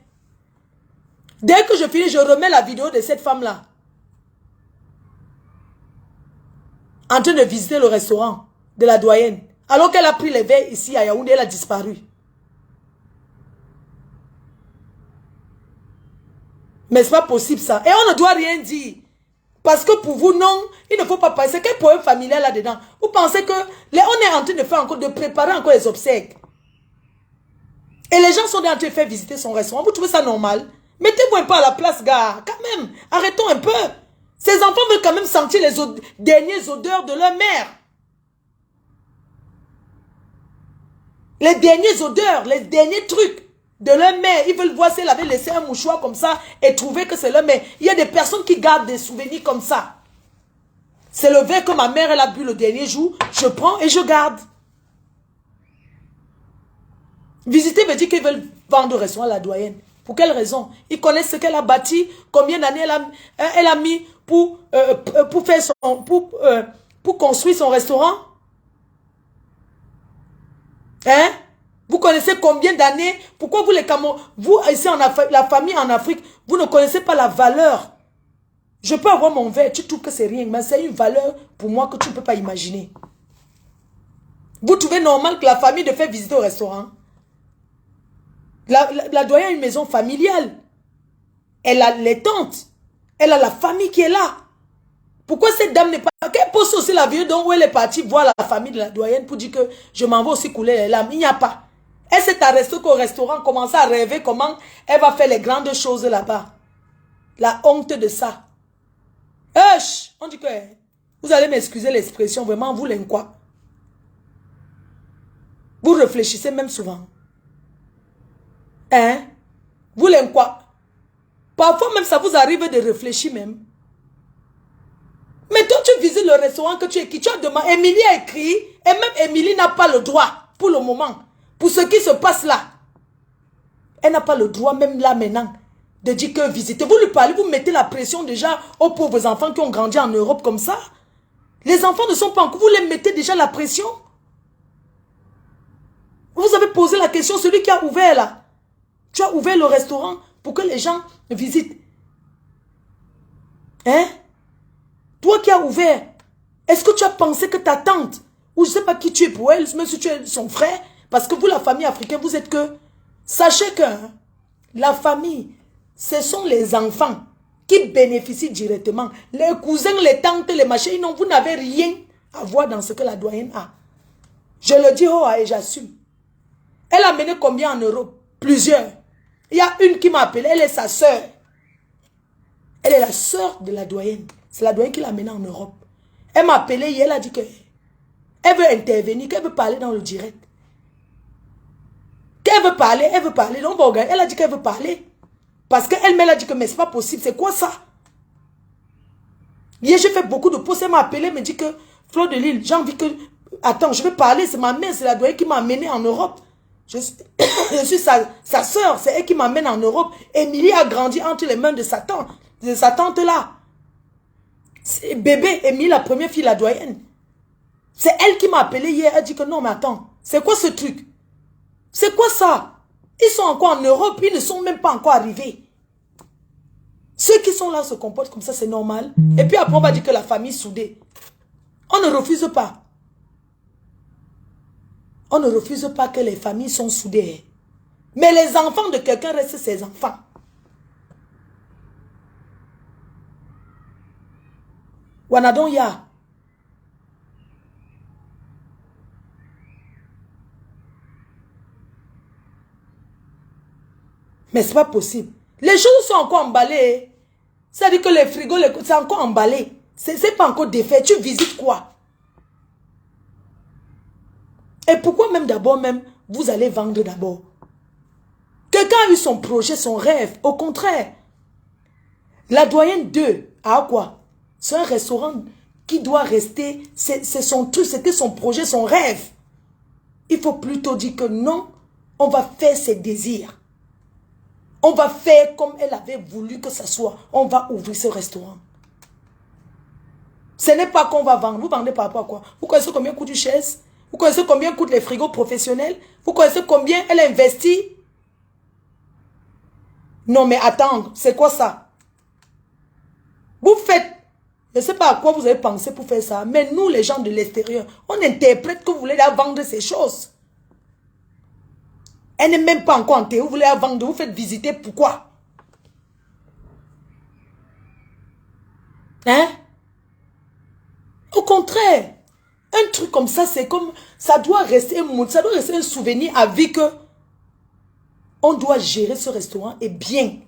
Dès que je finis, je remets la vidéo de cette femme-là. En train de visiter le restaurant de la doyenne. Alors qu'elle a pris les verres ici à Yaoundé, elle a disparu. Mais ce n'est pas possible ça. Et on ne doit rien dire. Parce que pour vous, non, il ne faut pas penser. Quel problème familial là-dedans? Vous pensez que on est en train de faire encore, de préparer encore les obsèques. Et les gens sont en train de faire visiter son restaurant. Vous trouvez ça normal? Mettez-vous un peu à la place, gars. Quand même, arrêtons un peu. Ces enfants veulent quand même sentir les dernières odeurs de leur mère. Les dernières odeurs, les derniers trucs de leur mère. Ils veulent voir si elle avait laissé un mouchoir comme ça et trouver que c'est leur mère. Il y a des personnes qui gardent des souvenirs comme ça. C'est le verre que ma mère elle a bu le dernier jour. Je prends et je garde. Visiter veut dire qu'ils veulent vendre au restaurant à la doyenne. Pour quelle raison? Ils connaissent ce qu'elle a bâti, combien d'années elle a mis pour construire son restaurant. Hein? Vous connaissez combien d'années? Pourquoi vous les Camerounais, vous ici en Afrique, la famille en Afrique, vous ne connaissez pas la valeur? Je peux avoir mon verre, tu trouves que c'est rien, mais c'est une valeur pour moi que tu ne peux pas imaginer. Vous trouvez normal que la famille de faire visiter au restaurant? La doyenne a une maison familiale. Elle a les tantes. Elle a la famille qui est là. Pourquoi cette dame n'est pas... Qu'elle poste aussi la vidéo où elle est partie voir la famille de la doyenne pour dire que je m'en vais aussi couler les larmes. Il n'y a pas. Elle s'est arrêtée au restaurant, commence à rêver comment elle va faire les grandes choses là-bas. La honte de ça. On dit que vous allez m'excuser l'expression, vraiment, vous l'aimez quoi? Vous réfléchissez même souvent. Hein? Vous l'aimez quoi? Parfois même ça vous arrive de réfléchir même. Mais toi tu visites le restaurant que tu es qui? Tu as demandé, Émilie a écrit, et même Émilie n'a pas le droit, pour le moment, pour ce qui se passe là. Elle n'a pas le droit, même là maintenant, de dire que visitez. Vous lui parlez, vous mettez la pression déjà aux pauvres enfants qui ont grandi en Europe comme ça. Les enfants ne sont pas encore, vous les mettez déjà la pression. Vous avez posé la question, celui qui a ouvert là. Tu as ouvert le restaurant pour que les gens visitent. Hein? Toi qui as ouvert, est-ce que tu as pensé que ta tante, ou je ne sais pas qui tu es pour elle, même si tu es son frère, parce que vous, la famille africaine, vous êtes que... Sachez que la famille, ce sont les enfants qui bénéficient directement. Les cousins, les tantes, les machins, non, vous n'avez rien à voir dans ce que la doyenne a. Je le dis haut et j'assume. Elle a mené combien en Europe? Plusieurs. Il y a une qui m'a appelé, elle est sa sœur. Elle est la sœur de la doyenne. C'est la doyenne qui l'a menée en Europe. Elle m'a appelé hier, elle a dit que elle veut intervenir, qu'elle veut parler dans le direct. Qu'elle veut parler, elle veut parler. Donc, elle a dit qu'elle veut parler. Parce qu'elle-même a dit que mais c'est pas possible, c'est quoi ça? Hier, j'ai fait beaucoup de pauses, elle m'a appelé, elle me dit que Fleur de Lille, j'ai envie que... Attends, je vais parler, c'est ma mère, c'est la doyenne qui m'a amené en Europe. Je suis sa soeur, c'est elle qui m'amène en Europe. Émilie a grandi entre les mains de sa tante là. C'est bébé, Émilie, la première fille, la doyenne. C'est elle qui m'a appelé hier, elle dit que non, mais attends, c'est quoi ce truc? C'est quoi ça? Ils sont encore en Europe, ils ne sont même pas encore arrivés. Ceux qui sont là se comportent comme ça, c'est normal. Et puis après, on va dire que la famille est soudée. On ne refuse pas. On ne refuse pas que les familles sont soudées. Mais les enfants de quelqu'un restent ses enfants. Wanadon ya. Mais c'est pas possible. Les choses sont encore emballées. C'est-à-dire que les frigos, c'est encore emballé. C'est pas encore défait. Tu visites quoi? Et pourquoi même d'abord, vous allez vendre d'abord? Quelqu'un a eu son projet, son rêve. Au contraire. La doyenne 2, à quoi? C'est un restaurant qui doit rester. C'est son truc, c'était son projet, son rêve. Il faut plutôt dire que non, on va faire ses désirs. On va faire comme elle avait voulu que ça soit. On va ouvrir ce restaurant. Ce n'est pas qu'on va vendre. Vous vendez par rapport à quoi? Vous connaissez combien coûte une chaise? Vous connaissez combien coûtent les frigos professionnels? Vous connaissez combien elle investit? Non mais attends, c'est quoi ça? Vous faites, je ne sais pas à quoi vous avez pensé pour faire ça, mais nous les gens de l'extérieur, on interprète que vous voulez la vendre ces choses. Elle n'est même pas encore enterrée, vous voulez la vendre, vous faites visiter, pourquoi? Hein? Au contraire, un truc comme ça, c'est comme, ça doit rester un souvenir à vie que on doit gérer ce restaurant et bien,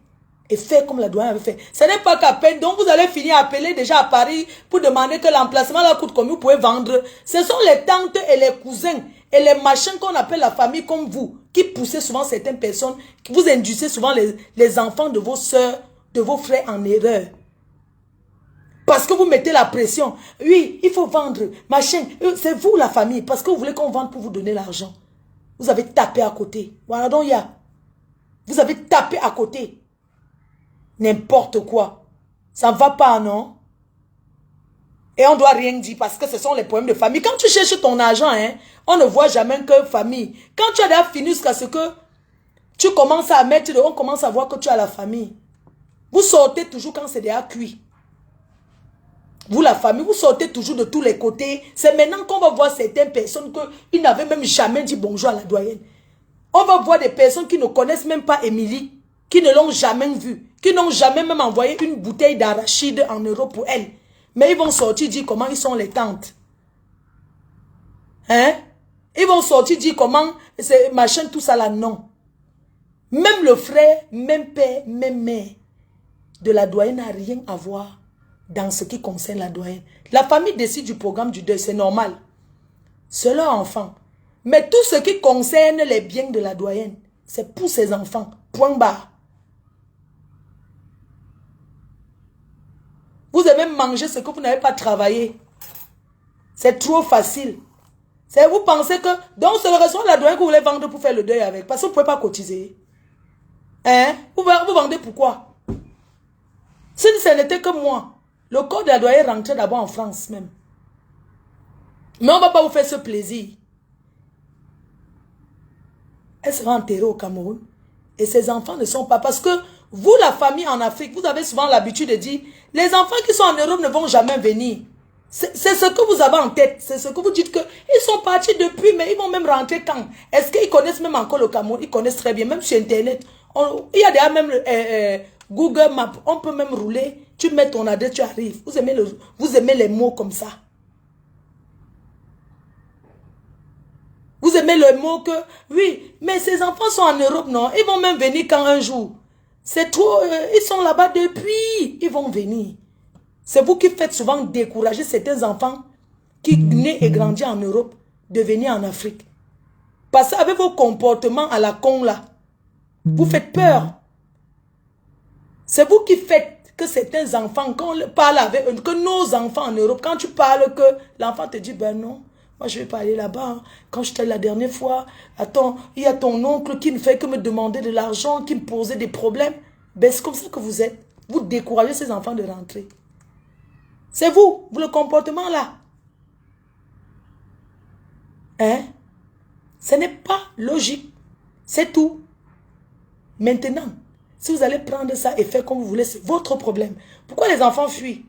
et faire comme la douane avait fait. Ce n'est pas qu'à peine, donc vous allez finir à appeler déjà à Paris pour demander que l'emplacement là coûte combien vous pouvez vendre. Ce sont les tantes et les cousins et les machins qu'on appelle la famille comme vous, qui poussez souvent certaines personnes, qui vous induisez souvent les enfants de vos soeurs, de vos frères en erreur. Parce que vous mettez la pression. Oui, il faut vendre, machin. C'est vous la famille, parce que vous voulez qu'on vende pour vous donner l'argent. Vous avez tapé à côté. Voilà donc il y a. Vous avez tapé à côté. N'importe quoi. Ça ne va pas, non? Et on ne doit rien dire parce que ce sont les problèmes de famille. Quand tu cherches ton argent, hein, on ne voit jamais que famille. Quand tu as déjà fini jusqu'à ce que tu commences à mettre, on commence à voir que tu as la famille. Vous sortez toujours quand c'est déjà cuit. Vous, la famille, vous sortez toujours de tous les côtés. C'est maintenant qu'on va voir certaines personnes qui n'avaient même jamais dit bonjour à la doyenne. On va voir des personnes qui ne connaissent même pas Émilie, qui ne l'ont jamais vue, qui n'ont jamais même envoyé une bouteille d'arachide en Europe pour elle. Mais ils vont sortir dire comment ils sont les tantes. Hein? Ils vont sortir, dire comment, c'est machin, tout ça là, non. Même le frère, même père, même mère de la doyenne n'a rien à voir dans ce qui concerne la doyenne. La famille décide du programme du deuil, c'est normal. C'est leur enfant. Mais tout ce qui concerne les biens de la doyenne, c'est pour ses enfants. Point barre. Vous avez mangé ce que vous n'avez pas travaillé. C'est trop facile. Vous pensez que... Donc, c'est le restaurant de la doyenne que vous voulez vendre pour faire le deuil avec. Parce que vous ne pouvez pas cotiser. Hein? Vous vendez pourquoi? Si ce n'était que moi, le corps de la doyenne rentrait d'abord en France même. Mais on ne va pas vous faire ce plaisir. Elle sera enterrée au Cameroun. Et ses enfants ne sont pas... Parce que vous, la famille en Afrique, vous avez souvent l'habitude de dire, les enfants qui sont en Europe ne vont jamais venir. C'est ce que vous avez en tête. C'est ce que vous dites que ils sont partis depuis, mais ils vont même rentrer quand? Est-ce qu'ils connaissent même encore le Cameroun? Ils connaissent très bien, même sur Internet. Il y a déjà même Google Maps. On peut même rouler. Tu mets ton adresse, tu arrives. Vous aimez les mots comme ça. Vous aimez le mot que, oui, mais ces enfants sont en Europe, non? Ils vont même venir quand un jour. C'est trop, ils sont là-bas depuis. Ils vont venir. C'est vous qui faites souvent décourager certains enfants qui naissent et grandissent en Europe de venir en Afrique. Parce qu'avec vos comportements à la con là, vous faites peur. C'est vous qui faites que certains enfants, quand on parle avec eux, que nos enfants en Europe, quand tu parles que l'enfant te dit, ben non, moi je ne vais pas aller là-bas. Quand j'étais la dernière fois, attends, il y a ton oncle qui ne fait que me demander de l'argent, qui me posait des problèmes. Ben c'est comme ça que vous êtes. Vous découragez ces enfants de rentrer. C'est vous, le comportement là. Hein? Ce n'est pas logique. C'est tout. Maintenant, si vous allez prendre ça et faire comme vous voulez, c'est votre problème. Pourquoi les enfants fuient?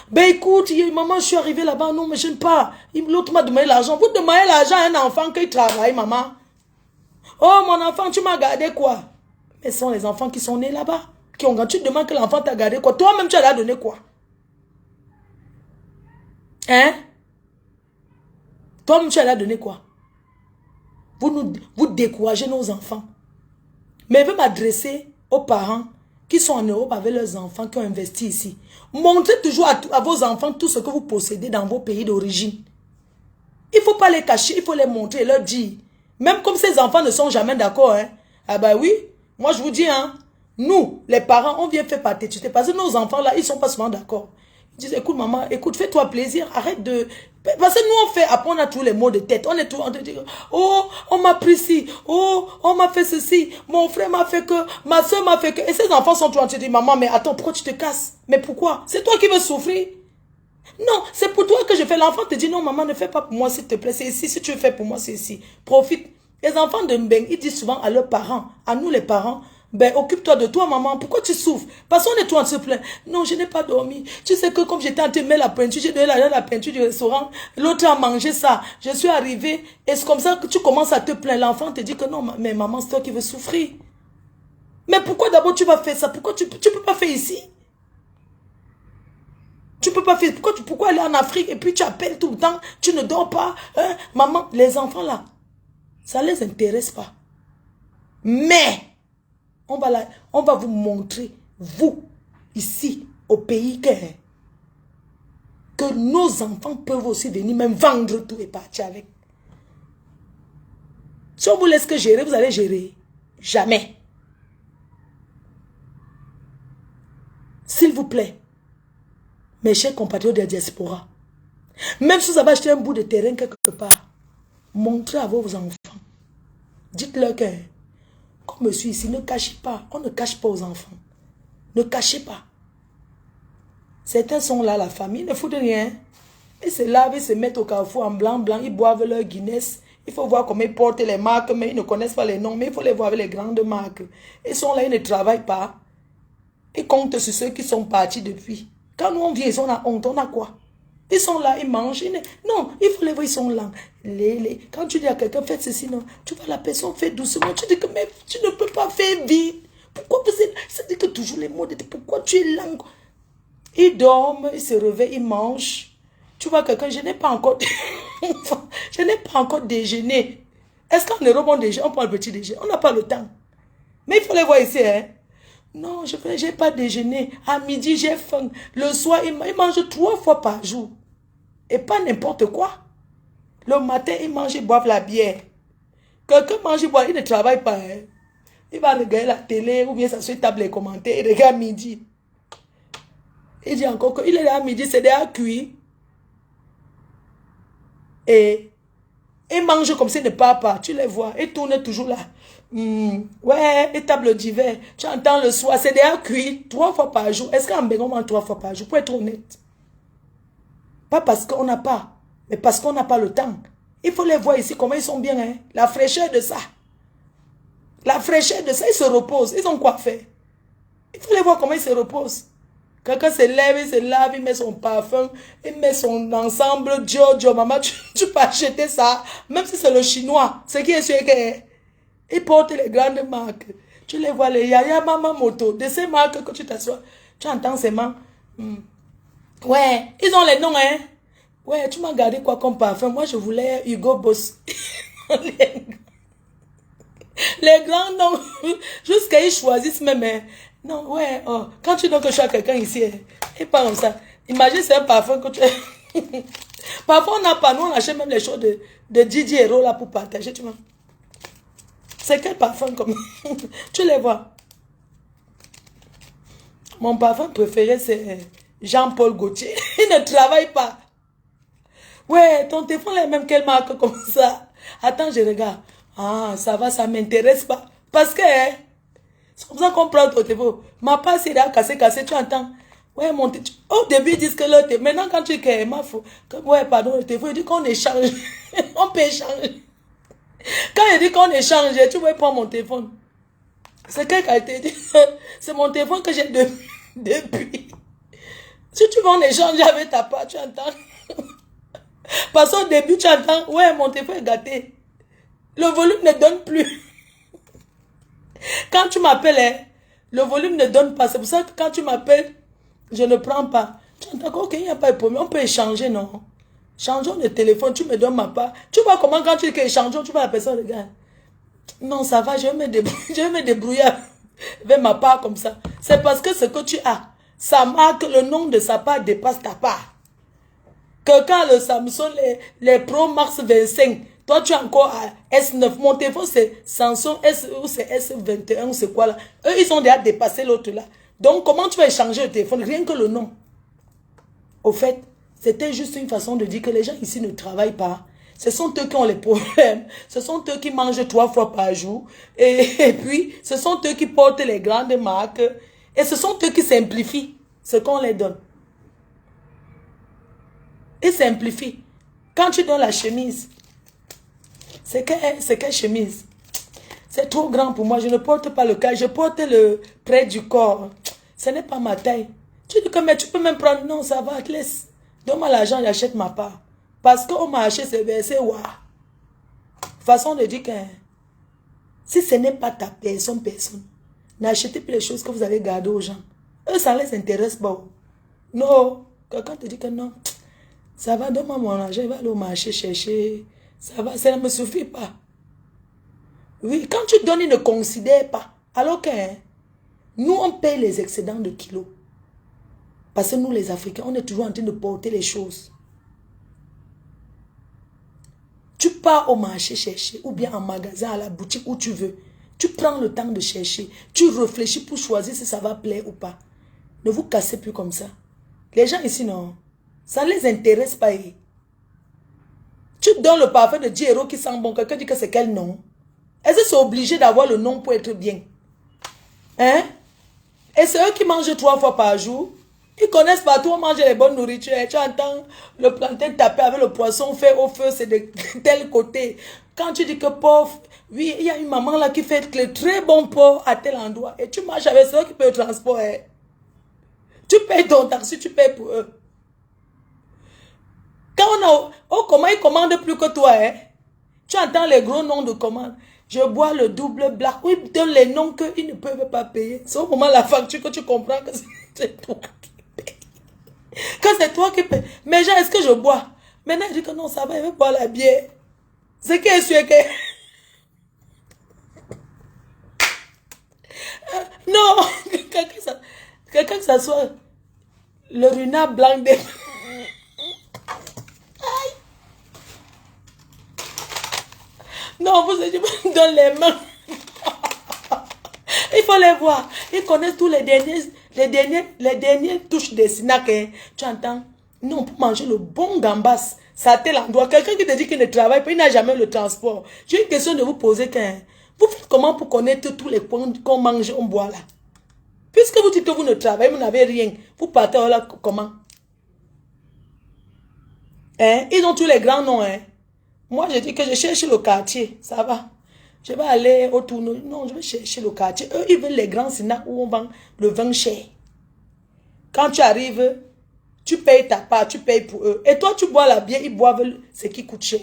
Ben écoute, maman, je suis arrivée là-bas, non, mais je n'aime pas. L'autre m'a demandé l'argent. Vous demandez l'argent à un enfant qui travaille, maman. Oh, mon enfant, tu m'as gardé quoi? Mais ce sont les enfants qui sont nés là-bas. Quand tu te demandes que l'enfant t'a gardé quoi? Toi-même, tu as donné quoi? Hein? Toi-même, tu as donné quoi? Vous découragez nos enfants. Mais je veux m'adresser aux parents qui sont en Europe avec leurs enfants, qui ont investi ici. Montrez toujours à vos enfants tout ce que vous possédez dans vos pays d'origine. Il ne faut pas les cacher, il faut les montrer et leur dire. Même comme ces enfants ne sont jamais d'accord. Hein? Ah ben oui, moi je vous dis, hein, nous, les parents, on vient faire pathétique. Parce que nos enfants là, ils ne sont pas souvent d'accord. Ils disent, écoute maman, écoute, fais-toi plaisir, arrête de... Parce que nous, on fait, après on a tous les mots de tête. On est tout en train de dire, oh, on m'a pris ci, oh, on m'a fait ceci, mon frère m'a fait que, ma soeur m'a fait que. Et ces enfants sont tout en train de dire, maman, mais attends, pourquoi tu te casses? Mais pourquoi? C'est toi qui veux souffrir? Non, c'est pour toi que je fais. L'enfant te dit, non, maman, ne fais pas pour moi, s'il te plaît. C'est ici, si tu veux faire pour moi, c'est ici. Profite. Les enfants de Mbeng, ils disent souvent à leurs parents, à nous les parents, ben, occupe-toi de toi, maman. Pourquoi tu souffres? Parce qu'on est tout en se plaint. Non, je n'ai pas dormi. Tu sais que comme j'étais en train de mettre la peinture, j'ai donné la peinture du restaurant. L'autre a mangé ça. Je suis arrivée. Et c'est comme ça que tu commences à te plaindre. L'enfant te dit que non, mais maman, c'est toi qui veux souffrir. Mais pourquoi d'abord tu vas faire ça? Pourquoi tu peux pas faire ici? Tu peux pas faire. Pourquoi aller en Afrique et puis tu appelles tout le temps? Tu ne dors pas. Hein? Maman, les enfants là, ça ne les intéresse pas. Mais... on va vous montrer, vous, ici, au pays, que nos enfants peuvent aussi venir même vendre tout et partir avec. Si on vous laisse que gérer, vous allez gérer. Jamais. S'il vous plaît, mes chers compatriotes de la diaspora, même si vous avez acheté un bout de terrain quelque part, montrez à vos enfants. Dites-leur que... comme je suis ici, ne cachez pas. On ne cache pas aux enfants. Ne cachez pas. Certains sont là, la famille, ne foutent rien. Ils se lavent, ils se mettent au carrefour en blanc, ils boivent leur Guinness. Il faut voir comment ils portent les marques, mais ils ne connaissent pas les noms, mais il faut les voir avec les grandes marques. Ils sont là, ils ne travaillent pas. Ils comptent sur ceux qui sont partis depuis. Quand nous on vient, on a honte, on a quoi? Ils sont là, ils mangent. Non, il faut les voir, ils sont là. Quand tu dis à quelqu'un, faites ceci, non, tu vois la personne fait doucement. Tu dis que mais tu ne peux pas faire vite. Pourquoi vous êtes... C'est que toujours les mots de... Pourquoi tu es lent? Ils dorment, ils se réveillent, ils mangent. Tu vois quelqu'un, je n'ai pas encore... Je n'ai pas encore déjeuné. Est-ce qu'en Europe, on déjeune, on prend le petit déjeuner? On n'a pas le temps. Mais il faut les voir ici, hein. Non, je n'ai pas déjeuné. À midi, j'ai faim. Le soir, il mange 3 fois par jour. Et pas n'importe quoi. Le matin, il mange, il boit la bière. Quelqu'un mange, il boit, il ne travaille pas. Hein. Il va regarder la télé ou bien s'asseoir table et commenter. Il regarde midi. Il dit encore qu'il est là à midi, c'est déjà cuit. Et il mange comme s'il ne part pas. Tu les vois. Il tourne toujours là. Ouais, et table d'hiver. Tu entends le soir, c'est déjà cuit 3 fois par jour. Est-ce qu'en Bénin, on mange 3 fois par jour? Pour être honnête. Pas parce qu'on n'a pas, mais parce qu'on n'a pas le temps. Il faut les voir ici, comment ils sont bien. Hein? La fraîcheur de ça. La fraîcheur de ça, ils se reposent. Ils ont quoi faire? Il faut les voir comment ils se reposent. Quelqu'un se lève, il se lave, il met son parfum, il met son ensemble. Jojo, maman, tu peux acheter ça. Même si c'est le chinois. Ce qui est sûr que ils portent les grandes marques. Tu les vois, les Yaya Mama Moto. De ces marques que tu t'assois, tu entends ces mains. Ouais, ils ont les noms, hein. Ouais, tu m'as gardé quoi comme parfum? Moi, je voulais Hugo Boss. Les grands noms, jusqu'à ils choisissent même. Hein. Non, ouais, oh. Quand tu donnes que je suis à quelqu'un ici, hein, et pas comme ça. Imagine, c'est un parfum que tu... Parfois, on n'a pas, nous, on achète même les choses de Didier Hero là pour partager, tu vois. C'est quel parfum comme... Tu les vois. Mon parfum préféré, c'est Jean-Paul Gaultier. Il ne travaille pas. Ouais, ton téléphone est même quelle marque comme ça? Attends, je regarde. Ah, ça va, ça m'intéresse pas. Parce que, hein, c'est comme ça qu'on prend ton téléphone. Ma passe est là, cassé, tu entends. Ouais, mon téléphone. Au début, ils disent que le téléphone. Maintenant, quand tu es ma fou. Ouais, pardon, le téléphone, il dit qu'on échange. On peut échanger. Quand il dit qu'on échange, tu vois, prends mon téléphone. C'est quelle qualité? C'est mon téléphone que j'ai depuis. Si tu veux en échanger avec ta part, tu entends. Parce qu'au début, tu entends, ouais, mon téléphone est gâté. Le volume ne donne plus. Quand tu m'appelles, hein, le volume ne donne pas. C'est pour ça que quand tu m'appelles, je ne prends pas. Tu entends, ok, il n'y a pas de problème. On peut échanger, non? Changeons de téléphone, tu me donnes ma part. Tu vois comment quand tu dis que échangeons, tu vois la personne, regarde. Non, ça va, je vais me débrouiller avec ma part comme ça. C'est parce que ce que tu as, ça marque le nom de sa part dépasse ta part. Quelqu'un a le Samsung, les Pro Max 25, toi tu es encore à S9. Mon téléphone c'est Samsung S ou c'est S21 ou c'est quoi là. Eux ils ont déjà dépassé l'autre là. Donc comment tu vas échanger le téléphone? Rien que le nom. Au fait, c'était juste une façon de dire que les gens ici ne travaillent pas. Ce sont eux qui ont les problèmes. Ce sont eux qui mangent 3 fois par jour. Et puis, ce sont eux qui portent les grandes marques. Et ce sont eux qui simplifient ce qu'on les donne. Ils simplifient. Quand tu donnes la chemise, c'est quelle chemise? C'est trop grand pour moi. Je ne porte pas le cas. Je porte le près du corps. Ce n'est pas ma taille. Tu dis que mais tu peux même prendre. Non, ça va, te laisse. Donne-moi l'argent, j'achète ma part. Parce qu'on m'a acheté ce verset, waouh. Façon de dire que si ce n'est pas ta personne, n'achetez plus les choses que vous allez garder aux gens. Eux, ça ne les intéresse pas. Non. Quelqu'un te dit que non. Ça va, donne-moi mon argent, il va aller au marché chercher. Ça va, ça ne me suffit pas. Oui, quand tu donnes, ils ne considèrent pas. Alors que nous, on paye les excédents de kilos. Parce que nous, les Africains, on est toujours en train de porter les choses. Tu pars au marché chercher, ou bien en magasin, à la boutique, où tu veux. Tu prends le temps de chercher. Tu réfléchis pour choisir si ça va plaire ou pas. Ne vous cassez plus comme ça. Les gens ici, non. Ça ne les intéresse pas. Tu donnes le parfum de 10 € qui sent bon. Quelqu'un dit que c'est quel nom? Est-ce que c'est obligé d'avoir le nom pour être bien? Hein? Et c'est eux qui mangent 3 fois par jour. Ils connaissent partout, on mange les bonnes nourritures. Tu entends le plantain taper avec le poisson fait au feu, c'est de tel côté. Quand tu dis que pauvre, oui, il y a une maman là qui fait le très bon porc à tel endroit. Et tu marches avec ceux qui payent le transport. Hein. Tu payes ton taxi, tu payes pour eux. Quand on a... Oh, comment ils commandent plus que toi, hein? Tu entends les gros noms de commandes. Je bois le double black. Oui, donne les noms qu'ils ne peuvent pas payer. C'est au moment de la facture que tu comprends que c'est toi qui payes. Que c'est toi qui payes. Mais genre, est-ce que je bois? Maintenant, il dit que non, ça va, il veut boire la bière. C'est qui est sûr que... Non, quelqu'un que ça soit le renard blanc de... Non, vous êtes dans les mains. Il faut les voir. Ils connaissent tous les dernières touches de snack. Hein. Tu entends? Non, pour manger le bon gambas, ça tel endroit. Quelqu'un qui te dit qu'il ne travaille pas, il n'a jamais le transport. J'ai une question de vous poser. Vous faites comment pour connaître tous les points qu'on mange, on boit là? Puisque vous dites que vous ne travaillez, vous n'avez rien. Vous partez là comment? Hein? Ils ont tous les grands noms. Hein? Moi, je dis que je cherche le quartier. Ça va. Je vais aller au tournoi. Non, je vais chercher le quartier. Eux, ils veulent les grands snacks où on vend le vin cher. Quand tu arrives, tu payes ta part, tu payes pour eux. Et toi, tu bois la bière, ils boivent ce qui coûte cher.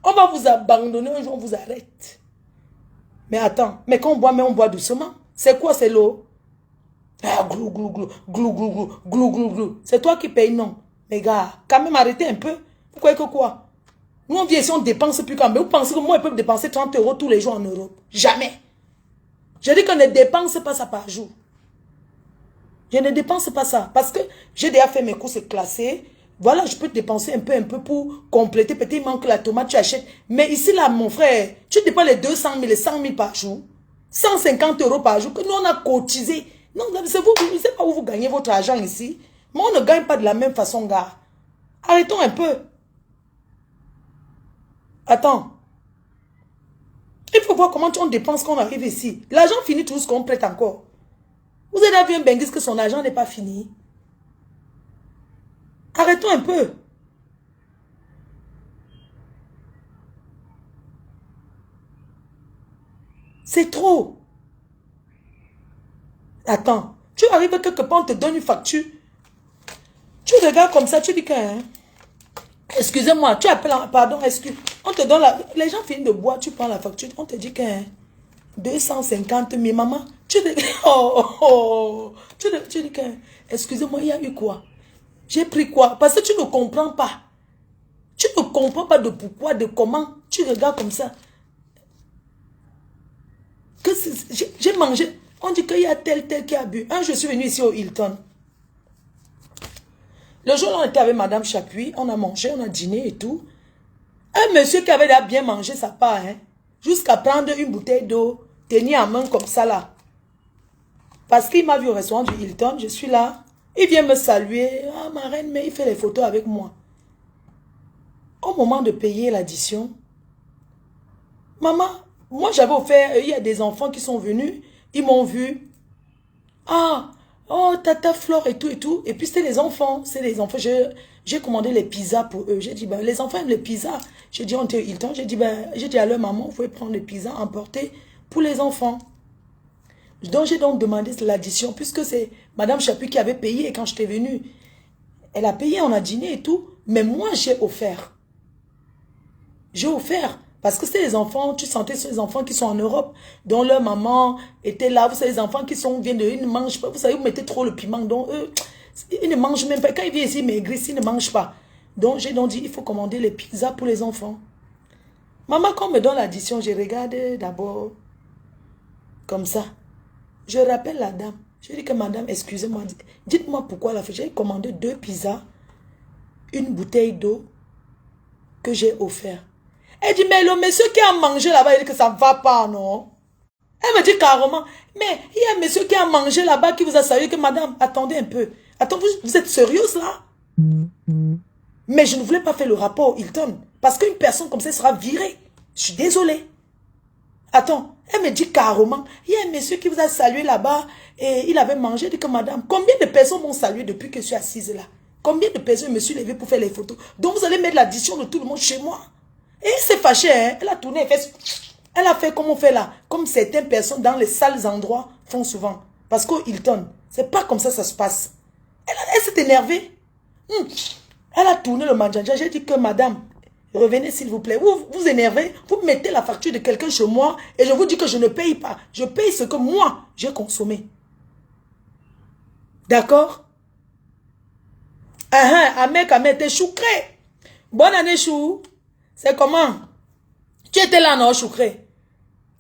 On va vous abandonner, un jour on vous arrête. Mais attends, mais quand on boit doucement. C'est quoi, c'est l'eau? Ah, glou, glou, glou, glou, glou, glou, glou, glou, glou. C'est toi qui payes, non. Mais gars, quand même arrêtez un peu. Vous croyez que quoi? Nous, on vient ici, on dépense plus quand même. Vous pensez que moi, je peux dépenser 30 € tous les jours en Europe? Jamais. Je dis qu'on ne dépense pas ça par jour. Je ne dépense pas ça. Parce que j'ai déjà fait mes courses classées. Voilà, je peux dépenser un peu pour compléter. Peut-être il manque la tomate, tu achètes. Mais ici, là, mon frère, tu dépenses les 200 000, les 100 000 par jour. 150 € par jour que nous, on a cotisé. Non, c'est vous, je ne sais pas où vous gagnez votre argent ici. Mais on ne gagne pas de la même façon, gars. Arrêtons un peu. Attends. Il faut voir comment on dépense quand on arrive ici. L'argent finit toujours ce qu'on prête encore. Vous avez vu un Bengis que son argent n'est pas fini. Arrêtons un peu. C'est trop. Attends. Tu arrives quelque part, on te donne une facture. Tu regardes comme ça, tu dis que... Hein, excusez-moi, tu appelles... Pardon, excuse. On te donne la... Les gens finissent de boire, tu prends la facture. On te dit que... Hein, 250 000, maman. Tu dis... Tu dis que... Excusez-moi, il y a eu quoi? J'ai pris quoi? Parce que tu ne comprends pas. Tu ne comprends pas de pourquoi, de comment. Tu regardes comme ça. Que j'ai mangé. On dit qu'il y a tel qui a bu. Je suis venu ici au Hilton. Le jour où on était avec Madame Chapuis, on a mangé, on a dîné et tout. Un monsieur qui avait déjà bien mangé sa part, hein, jusqu'à prendre une bouteille d'eau, tenir en main comme ça là. Parce qu'il m'a vu au restaurant du Hilton, je suis là. Il vient me saluer. Ah, ma reine, mais il fait les photos avec moi. Au moment de payer l'addition, maman, moi j'avais offert, il y a des enfants qui sont venus, ils m'ont vu. Ah, oh, tata Flore et tout et tout. Et puis c'est les enfants, j'ai commandé les pizzas pour eux. J'ai dit, ben, les enfants aiment les pizzas. J'ai dit, on était au Hilton, j'ai dit à leur maman, vous pouvez prendre les pizzas emporter pour les enfants. Donc j'ai donc demandé l'addition, puisque c'est Madame Chapuis qui avait payé quand j'étais venue. Elle a payé, on a dîné et tout, mais moi j'ai offert. J'ai offert. Parce que c'est les enfants, tu sentais ces enfants qui sont en Europe, dont leur maman était là. Vous savez, les enfants qui viennent de... Ils ne mangent pas. Vous savez, vous mettez trop le piment. Donc, eux, ils ne mangent même pas. Quand ils viennent ici, ils maigrissent, ils ne mangent pas. Donc, j'ai donc dit, il faut commander les pizzas pour les enfants. Maman, quand on me donne l'addition, je regarde d'abord comme ça. Je rappelle la dame. Je dis que madame, excusez-moi, dites-moi pourquoi la fait. J'ai commandé 2 pizzas, une bouteille d'eau que j'ai offert. Elle dit, mais le monsieur qui a mangé là-bas, il dit que ça ne va pas, non? Elle me dit carrément, mais il y a un monsieur qui a mangé là-bas qui vous a salué que madame, attendez un peu. Attends, vous êtes sérieuse là? Mais je ne voulais pas faire le rapport Hilton. Parce qu'une personne comme ça sera virée. Je suis désolée. Attends, elle me dit carrément, il y a un monsieur qui vous a salué là-bas et il avait mangé. Elle dit que madame, combien de personnes m'ont salué depuis que je suis assise là? Combien de personnes me suis levée pour faire les photos? Donc vous allez mettre l'addition de tout le monde chez moi. Et elle s'est fâchée, hein? Elle a tourné, elle a fait comme on fait là. Comme certaines personnes dans les sales endroits font souvent. Parce qu'au Hilton, c'est pas comme ça se passe. Elle s'est énervée. Elle a tourné le manjanja. J'ai dit que madame, revenez s'il vous plaît. Vous vous énervez, vous mettez la facture de quelqu'un chez moi et je vous dis que je ne paye pas. Je paye ce que moi, j'ai consommé. D'accord? Ahmed, t'es choucré. Bonne année, Chou. C'est comment? Tu étais là, non, Choucré?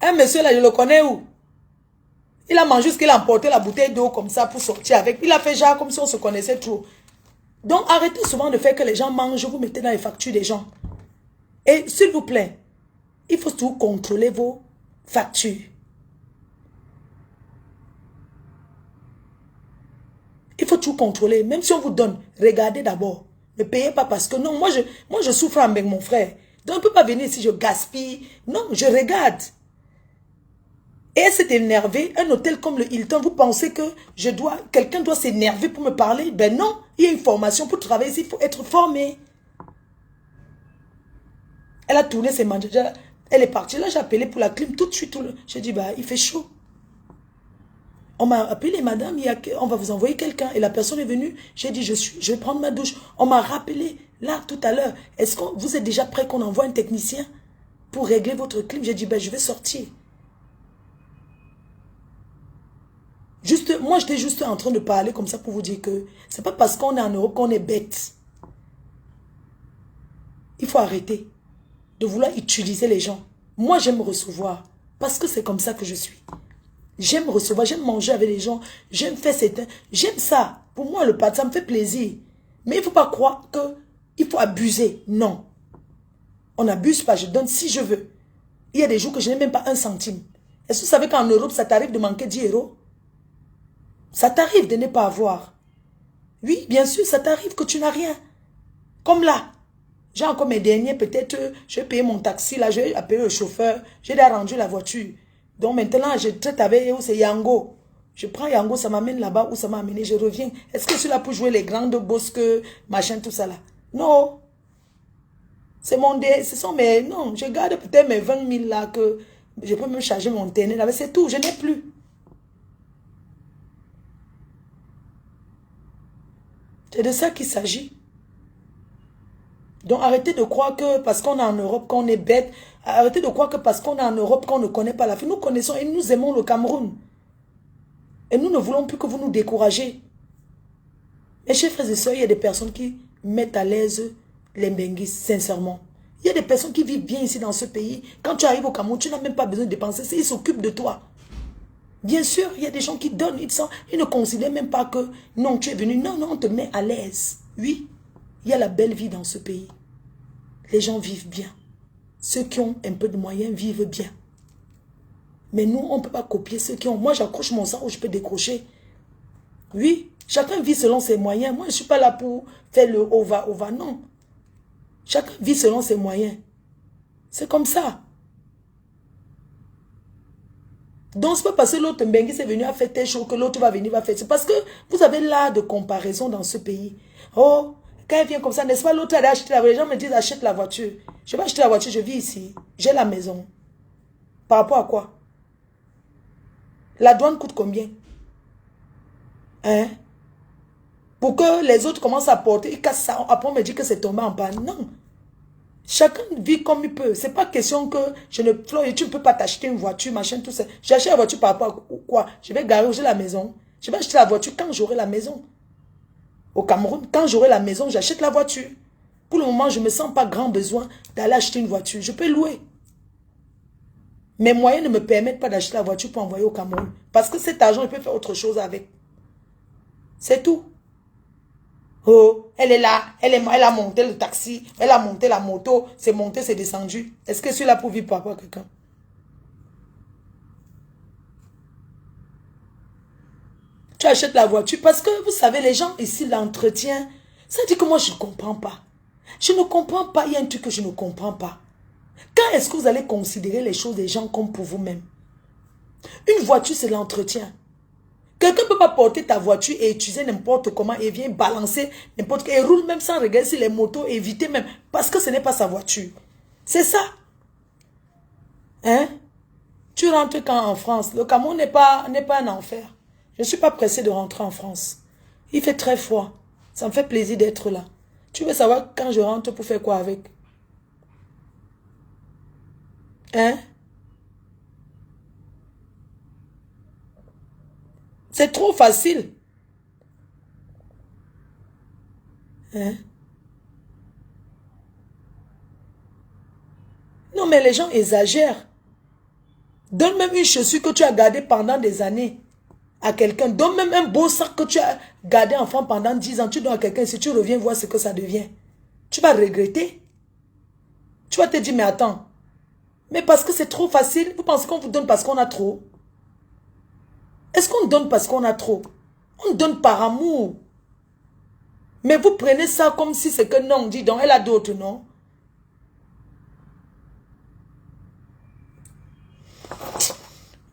Un monsieur là, je le connais où? Il a mangé jusqu'il a emporté la bouteille d'eau comme ça pour sortir avec. Il a fait genre comme si on se connaissait trop. Donc arrêtez souvent de faire que les gens mangent, vous mettez dans les factures des gens. Et s'il vous plaît, il faut toujours contrôler vos factures. Il faut tout contrôler. Même si on vous donne, regardez d'abord. Ne payez pas parce que non, moi je souffre avec mon frère. Donc on ne peut pas venir ici, je gaspille. Non, je regarde. Et c'est énervé. Un hôtel comme le Hilton, vous pensez que quelqu'un doit s'énerver pour me parler? Ben non, il y a une formation pour travailler ici, il faut être formé. Elle a tourné ses manches. Elle est partie. Là, j'ai appelé pour la clim tout de suite. J'ai dit, bah, il fait chaud. On m'a appelé, madame, on va vous envoyer quelqu'un. Et la personne est venue. J'ai dit, je vais prendre ma douche. On m'a rappelé, là, tout à l'heure. Est-ce que vous êtes déjà prêt qu'on envoie un technicien pour régler votre clim? J'ai dit, ben, je vais sortir. Moi, j'étais juste en train de parler comme ça pour vous dire que c'est pas parce qu'on est en Europe qu'on est bête. Il faut arrêter de vouloir utiliser les gens. Moi, j'aime recevoir parce que c'est comme ça que je suis. J'aime recevoir, j'aime manger avec les gens, j'aime faire certains. J'aime ça. Pour moi, le pâté, ça me fait plaisir. Mais il ne faut pas croire qu'il faut abuser. Non. On n'abuse pas, je donne si je veux. Il y a des jours que je n'ai même pas un centime. Est-ce que vous savez qu'en Europe, ça t'arrive de manquer 10 euros? Ça t'arrive de ne pas avoir. Oui, bien sûr, ça t'arrive que tu n'as rien. Comme là. J'ai encore mes derniers, peut-être, je vais payer mon taxi, là, je vais appeler le chauffeur, j'ai déjà rendu la voiture. Donc maintenant, je traite avec eux, c'est Yango. Je prends Yango, ça m'amène là-bas, où ça m'a amené, je reviens. Est-ce que je suis là pour jouer les grandes bosses, machin, tout ça là? Non. C'est ce sont mes, non, je garde peut-être mes 20 000 là, que je peux me charger mon internet, là, c'est tout, je n'ai plus. C'est de ça qu'il s'agit. Donc arrêtez de croire que parce qu'on est en Europe qu'on est bête. Arrêtez de croire que parce qu'on est en Europe qu'on ne connaît pas la vie. Nous connaissons et nous aimons le Cameroun. Et nous ne voulons plus que vous nous découragez. Mes chers frères et sœurs, il y a des personnes qui mettent à l'aise les Mbenguis, sincèrement. Il y a des personnes qui vivent bien ici dans ce pays. Quand tu arrives au Cameroun, tu n'as même pas besoin de dépenser. Ils s'occupent de toi. Bien sûr, il y a des gens qui donnent. Ils ne considèrent même pas que non, tu es venu. Non, non, on te met à l'aise. Oui. Il y a la belle vie dans ce pays. Les gens vivent bien. Ceux qui ont un peu de moyens vivent bien. Mais nous, on ne peut pas copier ceux qui ont. Moi, j'accroche mon sang où je peux décrocher. Oui, chacun vit selon ses moyens. Moi, je ne suis pas là pour faire le ova, non. Chacun vit selon ses moyens. C'est comme ça. Donc, ce n'est pas parce que l'autre Mbengue est venu à faire tes choses que l'autre va venir va faire. C'est parce que vous avez l'art de comparaison dans ce pays. Oh, quand elle vient comme ça, n'est-ce pas, l'autre a acheté la voiture. Les gens me disent, achète la voiture. Je vais acheter la voiture, je vis ici. J'ai la maison. Par rapport à quoi? La douane coûte combien? Hein? Pour que les autres commencent à porter, ils cassent ça. Après, on me dit que c'est tombé en panne. Non. Chacun vit comme il peut. C'est pas question que tu ne peux pas t'acheter une voiture, machin, tout ça. J'achète la voiture par rapport à quoi? Je vais garer la maison. Je vais acheter la voiture quand j'aurai la maison. Au Cameroun, quand j'aurai la maison, j'achète la voiture. Pour le moment, je ne me sens pas grand besoin d'aller acheter une voiture. Je peux louer. Mes moyens ne me permettent pas d'acheter la voiture pour envoyer au Cameroun. Parce que cet argent, je peux faire autre chose avec. C'est tout. Oh, elle est là, elle a monté le taxi, elle a monté la moto, c'est monté, c'est descendu. Est-ce que je suis là pour vivre par rapport à quelqu'un? Tu achètes la voiture parce que vous savez, les gens ici, l'entretien, ça dit que moi je ne comprends pas. Je ne comprends pas, il y a un truc que je ne comprends pas. Quand est-ce que vous allez considérer les choses des gens comme pour vous-même? Une voiture, c'est l'entretien. Quelqu'un ne peut pas porter ta voiture et utiliser n'importe comment et vient balancer n'importe quoi. Et roule même sans regarder si les motos, éviter même. Parce que ce n'est pas sa voiture. C'est ça. Hein? Tu rentres quand en France? Le Cameroun n'est pas un enfer. Je ne suis pas pressée de rentrer en France. Il fait très froid. Ça me fait plaisir d'être là. Tu veux savoir quand je rentre pour faire quoi avec? Hein? C'est trop facile. Hein? Non, mais les gens exagèrent. Donne même une chaussure que tu as gardée pendant des années à quelqu'un. Donne même un beau sac que tu as gardé enfant pendant 10 ans. Tu donnes à quelqu'un. Si tu reviens voir ce que ça devient, tu vas regretter. Tu vas te dire, mais attends. Mais parce que c'est trop facile. Vous pensez qu'on vous donne parce qu'on a trop? Est-ce qu'on donne parce qu'on a trop? On donne par amour. Mais vous prenez ça comme si c'est que non. Dis donc, elle a d'autres, non?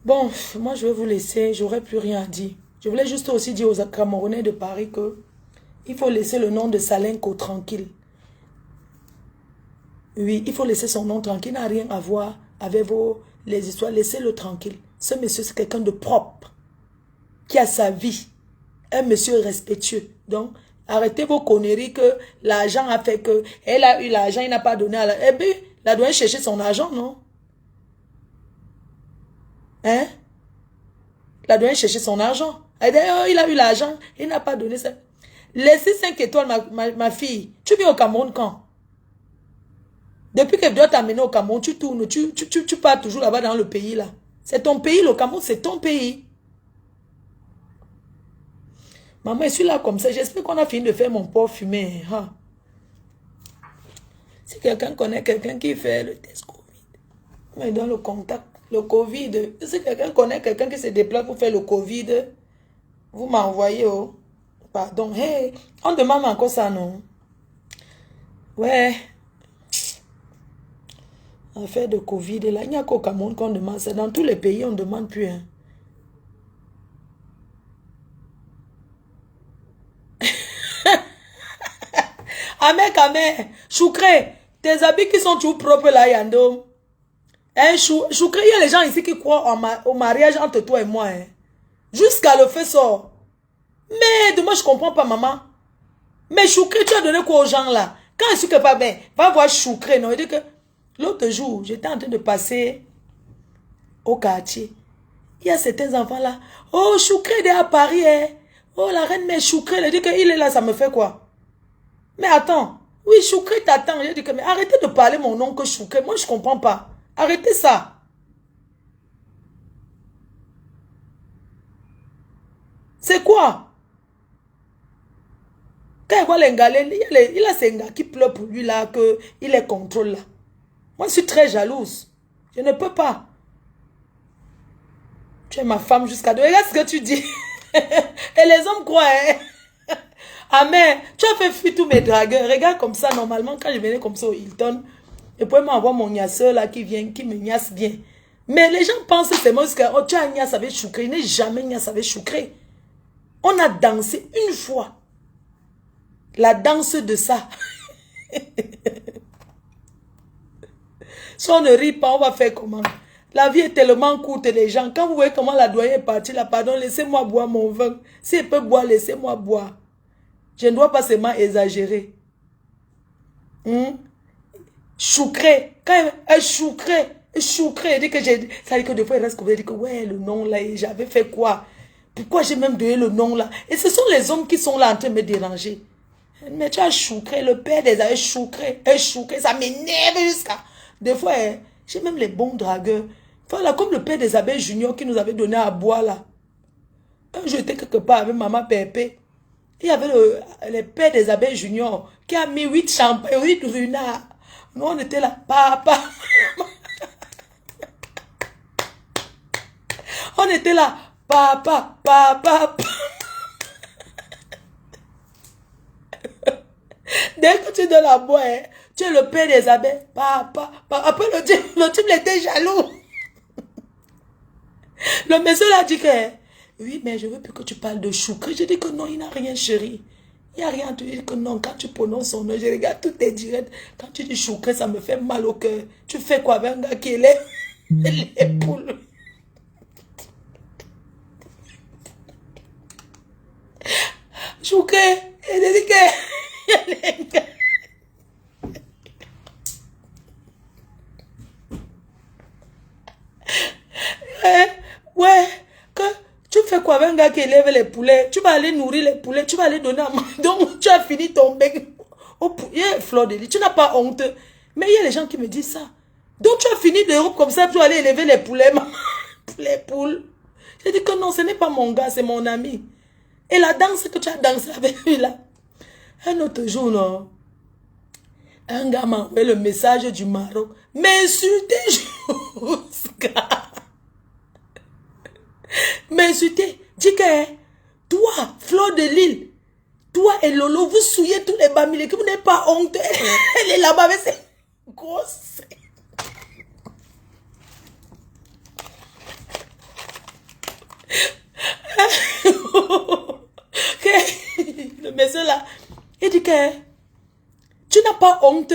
Bon, moi je vais vous laisser, j'aurais plus rien à dire. Je voulais juste aussi dire aux Camerounais de Paris que il faut laisser le nom de Salenko tranquille. Oui, il faut laisser son nom tranquille, il n'a rien à voir avec les histoires, laissez-le tranquille. Ce monsieur, c'est quelqu'un de propre, qui a sa vie, un monsieur respectueux. Donc, arrêtez vos conneries que l'argent a fait que, elle a eu l'argent, il n'a pas donné à la... Eh bien, il a dû chercher son argent, non? Hein? Il a dû chercher son argent. Il a eu l'argent, il n'a pas donné ça. Laissez 5 étoiles, ma fille. Tu viens au Cameroun quand? Depuis qu'elle doit t'amener au Cameroun, tu tournes, tu pars toujours là-bas dans le pays là. C'est ton pays, le Cameroun, c'est ton pays. Maman, je suis là comme ça. J'espère qu'on a fini de faire mon porc fumé. Hein? Si quelqu'un connaît quelqu'un qui fait le test Covid, mais dans le contact, le Covid, si quelqu'un connaît quelqu'un qui se déplace pour faire le Covid, vous m'envoyez, oh. Pardon, hey, on demande encore ça, non? Ouais. Affaire de Covid, là, il n'y a qu'au Cameroun qu'on demande ça. Dans tous les pays, on ne demande plus. Hein. Amen, Choukré, tes habits qui sont toujours propres là, Yandom. Hein, Choukré, il y a les gens ici qui croient au mariage entre toi et moi. Hein. Jusqu'à le fait sort. Mais de moi, je ne comprends pas, maman. Mais Choukré, tu as donné quoi aux gens là? Quand je suis pas bien, va voir Choukré. Non, il dit que l'autre jour, j'étais en train de passer au quartier. Il y a certains enfants là. Oh, Choukré est à Paris. Hein. Oh, la reine, mais Choukré, elle dit qu'il est là, ça me fait quoi? Mais attends. Oui, Choukré t'attend. Je dis que, mais arrêtez de parler mon nom que Choukré. Moi, je ne comprends pas. Arrêtez ça. C'est quoi? Quand il voit les galets, il a ces gars qui pleurent pour lui là, qu'il les contrôle là. Moi, je suis très jalouse. Je ne peux pas. Tu es ma femme jusqu'à deux. Regarde ce que tu dis. Et les hommes croient. Hein? Amen. Tu as fait fuir tous mes dragueurs. Regarde comme ça, normalement, quand je venais comme ça au Hilton, et puis m'envoie mon gnasseur là qui vient, qui me gnasse bien. Mais les gens pensent que c'est moi, que oh, tu as un gnasse avec Choukré. Il n'est jamais gnasse avec Choukré. On a dansé une fois. La danse de ça. Si on ne rit pas, on va faire comment? La vie est tellement courte, les gens. Quand vous voyez comment la doyenne est partie là, pardon, laissez-moi boire mon vin. Si elle peut boire, laissez-moi boire. Je ne dois pas seulement exagérer. Choukré. Quand elle Choukré, elle dit que j'ai... Ça dit que des fois, il reste comme elle dit que ouais, le nom là, j'avais fait quoi? Pourquoi j'ai même donné le nom là? Et ce sont les hommes qui sont là en train de me déranger. Mais tu as Choukré, le père des abeilles, Choukré, ça m'énerve jusqu'à... Des fois, j'ai même les bons dragueurs. Voilà, comme le père des abeilles junior qui nous avait donné à boire là. Quand j'étais quelque part avec maman Pépé, il y avait le père des abeilles junior qui a mis 8 champagnes, 8 runards. Nous, on était là, papa. On était là, papa. Dès que tu donnes la boire, tu es le père des abeilles. Papa. Après, le type était jaloux. Le monsieur a dit que, oui, mais je veux plus que tu parles de Choukré. Je dis que non, il n'a rien, chérie. Il n'y a rien. Tu dis que non, quand tu prononces son nom, je regarde tout est direct. Quand tu dis Choukré, ça me fait mal au cœur. Tu fais quoi avec un gars qui est les poules? Choukré, il dit que... Ouais, que tu fais quoi avec un gars qui élève les poulets? Tu vas aller nourrir les poulets, tu vas aller donner à manger. Donc, tu as fini ton bec au poulet, fleur de lit. Tu n'as pas honte. Mais il y a les gens qui me disent ça. Donc tu as fini d'Europe comme ça pour aller élever les poulets, les poules. J'ai dit que non, ce n'est pas mon gars, c'est mon ami. Et la danse que tu as dansé avec lui là. Un autre jour, non. Un gars m'a envoyé le message du Maroc. M'insulter jusqu'à... M'insulter. Dis que toi, Fleur de Lille, toi et Lolo, vous souillez tous les bamilés, que vous n'êtes pas honte. Elle est là-bas avec ses grosses... Le monsieur là, il dit que tu n'as pas honte.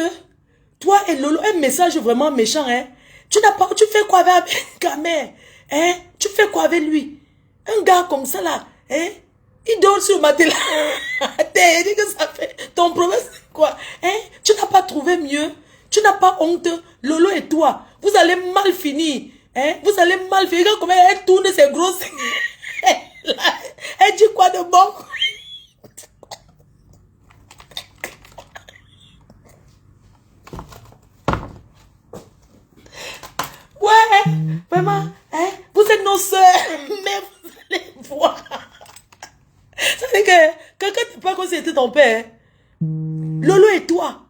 Toi et Lolo, un message vraiment méchant, hein. Tu n'as pas, tu fais quoi avec Kamé, hein? Tu fais quoi avec lui? Un gars comme ça là, hein? Il dort sur le matelas. Il dit que ça fait. Ton problème c'est quoi? Hein? Tu n'as pas trouvé mieux. Tu n'as pas honte. Lolo et toi, vous allez mal finir. Hein? Vous allez mal finir. Regarde comment elle tourne ses grosses. Elle dit quoi de bon? Ouais, vraiment, hein? Vous êtes nos soeurs, mais vous allez voir. Ça veut dire que quelqu'un ne pas comme si c'était ton père. Lolo et toi,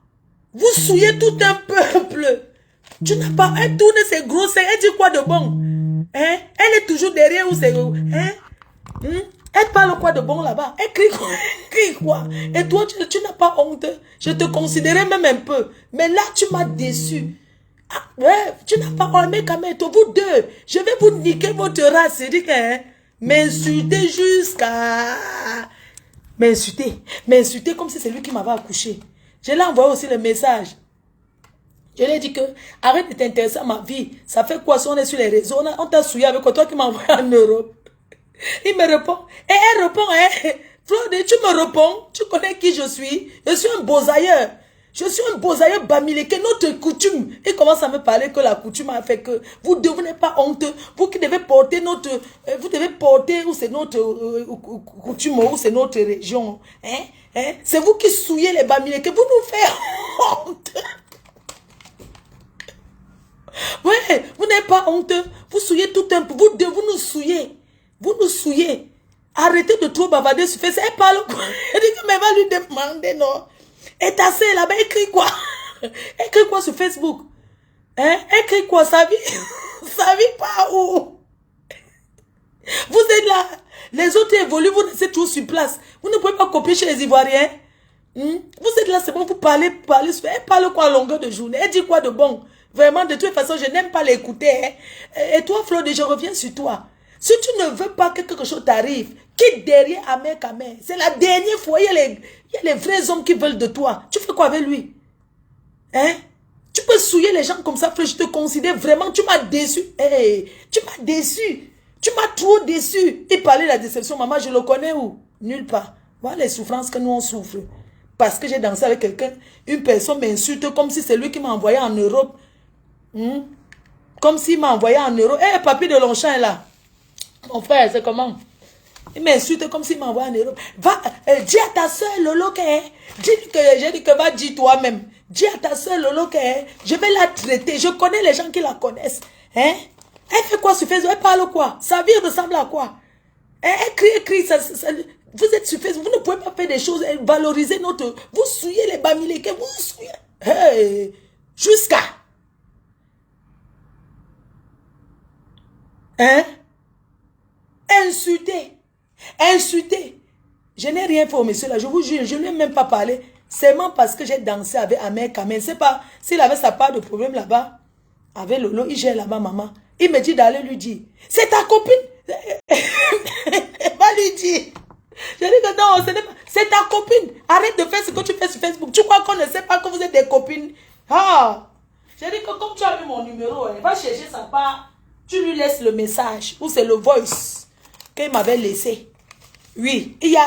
vous souillez tout un peuple. Tu n'as pas, elle tourne ses grosses, elle dit quoi de bon? Hein? Elle est toujours derrière où c'est, hein? Elle parle quoi de bon là-bas? Elle crie quoi? Elle crie quoi? Et toi, tu n'as pas honte. Je te considérais même un peu. Mais là, tu m'as déçu. Ah, ouais, tu n'as pas aimé quand même. Vous deux, je vais vous niquer votre race. C'est dit que, hein, m'insulter jusqu'à... M'insulter comme si c'est lui qui m'avait accouché. Je l'ai envoyé aussi le message. Je lui ai dit que, arrête de t'intéresser à ma vie. Ça fait quoi si on est sur les réseaux? On t'a souillé avec quoi? Toi qui m'as envoyé en Europe. Il me répond. Et elle répond, hein. Flode, tu me réponds. Tu connais qui je suis? Je suis un beau-ailleurs. Je suis un beau-ailleurs bamileke. Notre coutume. Il commence à me parler que la coutume a fait que vous ne devenez pas honteux. Vous qui devez porter notre... vous devez porter où c'est notre coutume, où c'est notre région. Hein? C'est vous qui souillez les bamileke. Vous nous faites honte. Ouais, vous n'êtes pas honteux. Vous souillez tout un peu. Vous nous souillez. Vous nous souillez. Arrêtez de trop bavarder sur Facebook. Elle parle quoi? Elle dit que mais va lui demander, non. Et ta sœur là-bas, elle écrit quoi? Elle écrit quoi sur Facebook? Hein? Elle écrit quoi? Ça vit? Ça vit pas où? Vous êtes là. Les autres évoluent, vous restez toujours sur place. Vous ne pouvez pas copier chez les Ivoiriens. Vous êtes là, c'est bon, vous parlez. Elle parle quoi à longueur de journée? Elle dit quoi de bon? Vraiment, de toute façon, je n'aime pas l'écouter. Hein? Et toi, Flode, je reviens sur toi. Si tu ne veux pas que quelque chose t'arrive, quitte derrière Amer Kamer. C'est la dernière fois, il y a les vrais hommes qui veulent de toi. Tu fais quoi avec lui? Hein? Tu peux souiller les gens comme ça, frère. Je te considère vraiment, tu m'as déçu. Hey, tu m'as déçu. Tu m'as trop déçu. Il parlait de la déception, maman, je le connais où? Nulle part. Voilà les souffrances que nous on souffre. Parce que j'ai dansé avec quelqu'un, une personne m'insulte comme si c'est lui qui m'a envoyé en Europe. Comme s'il m'a envoyé en Europe. Eh, papy de Longchamp est là. Mon frère, c'est comment? Il m'insulte comme s'il m'envoie en Europe. Va, dis à ta soeur Lolo que, j'ai dit que va dire toi-même. Dis à ta soeur Lolo que, je vais la traiter. Je connais les gens qui la connaissent. Hein? Elle fait quoi sur Facebook? Elle parle quoi? Sa vie ressemble à quoi? Elle crie. Vous êtes sur Facebook, vous ne pouvez pas faire des choses, valoriser notre... Vous souillez les bamileke, vous souillez... Hey, jusqu'à... Hein? Insulter. Je n'ai rien fait au monsieur là, je vous jure, je ne lui ai même pas parlé. Seulement parce que j'ai dansé avec Amer Kamer. C'est pas, s'il avait sa part de problème là-bas, avec Lolo, il gère là-bas, maman. Il me dit d'aller lui dire, c'est ta copine. Va lui dire. Je dis que non, ce n'est pas, c'est ta copine. Arrête de faire ce que tu fais sur Facebook. Tu crois qu'on ne sait pas que vous êtes des copines? Ah! Je dis que comme tu as vu mon numéro, va chercher sa part. Tu lui laisses le message, ou c'est le voice qu'il m'avait laissé. Oui, il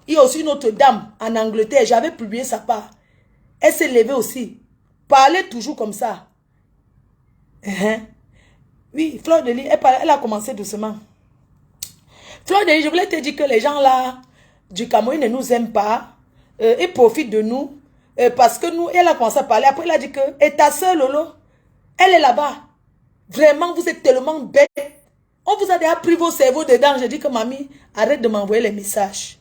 y a aussi une autre dame en Angleterre, j'avais publié sa part. Elle s'est levée aussi. Parlez toujours comme ça. Oui, Fleur de Lys, elle a commencé doucement. Fleur de Lys, je voulais te dire que les gens là, du Cameroun ne nous aiment pas. Ils profitent de nous. Parce que nous, elle a commencé à parler. Après, elle a dit que, et ta soeur Lolo, Elle est là-bas. Vraiment, vous êtes tellement bête. On vous a déjà pris vos cerveaux dedans. J'ai dit que mamie, arrête de m'envoyer les messages.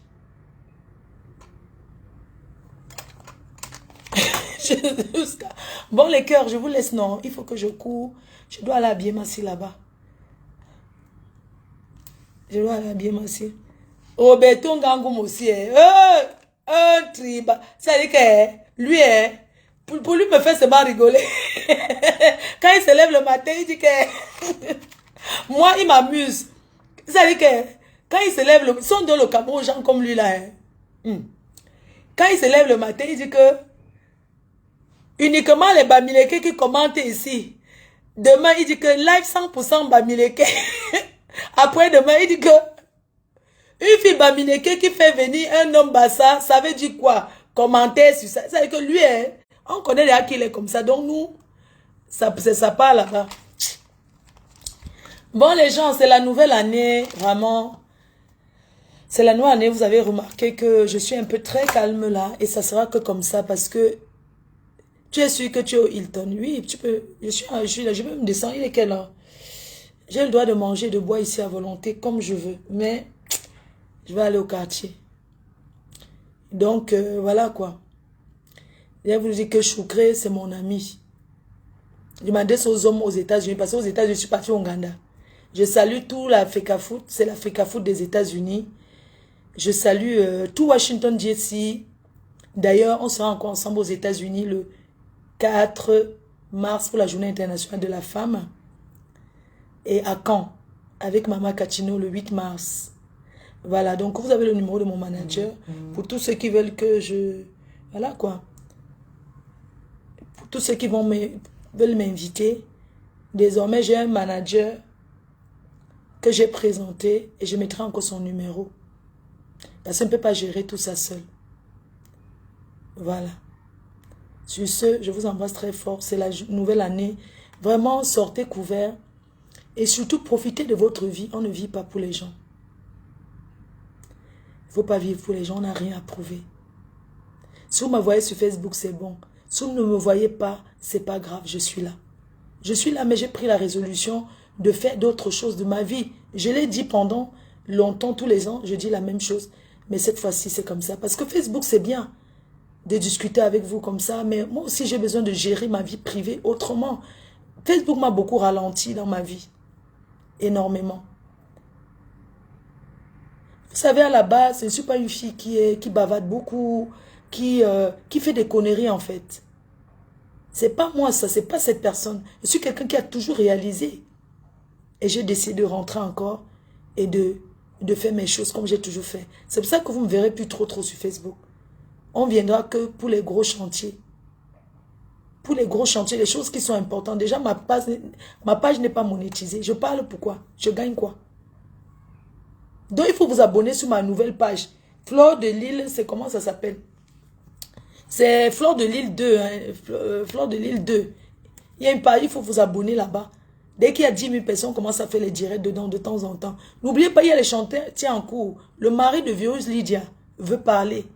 Bon, les cœurs, je vous laisse, non. Il faut que je cours. Je dois aller habiller ma fille là-bas. Je dois aller habiller ma fille. Roberto Ngangoum aussi. Un triba. Ça veut dire que lui, pour lui me faire seulement rigoler. Quand il se lève le matin, il dit que... Moi, il m'amuse. Ça veut dire que quand il se lève, le... Sont dans le Cameroun, gens comme lui là. Quand il se lève le matin, il dit que uniquement les Bamileke qui commentent ici. Demain, il dit que live 100% Bamileke. Après demain, il dit que une fille Bamileke qui fait venir un homme bassa, ça veut dire quoi? Commenter sur ça. Ça veut dire que lui, on connaît déjà qu'il est comme ça. Donc nous, ça part là-bas. Bon les gens, c'est la nouvelle année, vraiment. C'est la nouvelle année, vous avez remarqué que je suis un peu très calme là. Et ça sera que comme ça parce que tu es sûr que tu es au Hilton. Oui, tu peux. Je suis là, je peux me descendre. Il est quelle heure? J'ai le droit de manger, de boire ici à volonté, comme je veux. Mais je vais aller au quartier. Donc, voilà quoi. Je vais vous dire que Choukré, c'est mon ami. Je m'adresse aux hommes aux États-Unis. Parce qu'aux États-Unis, je suis partie au Ouganda. Je salue tout l'Africa Foot. C'est l'Africa Foot des États-Unis. Je salue tout Washington, D.C. D'ailleurs, on sera encore ensemble aux États-Unis le 4 mars pour la journée internationale de la femme. Et à Caen, avec Mama Kachino le 8 mars. Voilà, donc vous avez le numéro de mon manager. Pour tous ceux qui veulent que je... Voilà quoi. Pour tous ceux qui veulent m'inviter. Désormais, j'ai un manager que j'ai présenté et je mettrai encore son numéro. Parce qu'on ne peut pas gérer tout ça seul. Voilà. Sur ce, je vous embrasse très fort. C'est la nouvelle année. Vraiment, sortez couverts. Et surtout, profitez de votre vie. On ne vit pas pour les gens. Il ne faut pas vivre pour les gens. On n'a rien à prouver. Si vous me voyez sur Facebook, c'est bon. Si vous ne me voyez pas, c'est pas grave. Je suis là. Je suis là, mais j'ai pris la résolution de faire d'autres choses de ma vie. Je l'ai dit pendant longtemps, tous les ans, je dis la même chose. Mais cette fois-ci, c'est comme ça. Parce que Facebook, c'est bien de discuter avec vous comme ça. Mais moi aussi, j'ai besoin de gérer ma vie privée autrement. Facebook m'a beaucoup ralenti dans ma vie. Énormément. Vous savez, à la base, je ne suis pas une fille qui bavarde beaucoup, qui fait des conneries en fait. C'est pas moi ça, c'est pas cette personne. Je suis quelqu'un qui a toujours réalisé. Et j'ai décidé de rentrer encore et de faire mes choses comme j'ai toujours fait. C'est pour ça que vous ne me verrez plus trop sur Facebook. On viendra que pour les gros chantiers. Pour les gros chantiers, les choses qui sont importantes. Déjà, ma page n'est pas monétisée. Je parle pourquoi? Je gagne quoi? Donc, il faut vous abonner sur ma nouvelle page. Fleur de Lille, c'est comment ça s'appelle? C'est Fleur de Lille 2. Hein? Fleur de Lille 2. Il y a une page, il faut vous abonner là-bas. Dès qu'il y a 10 000 personnes, on commence à faire les directs dedans de temps en temps. N'oubliez pas, il y a les chanteurs, tiens en cours. Le mari de Virus Lydia veut parler.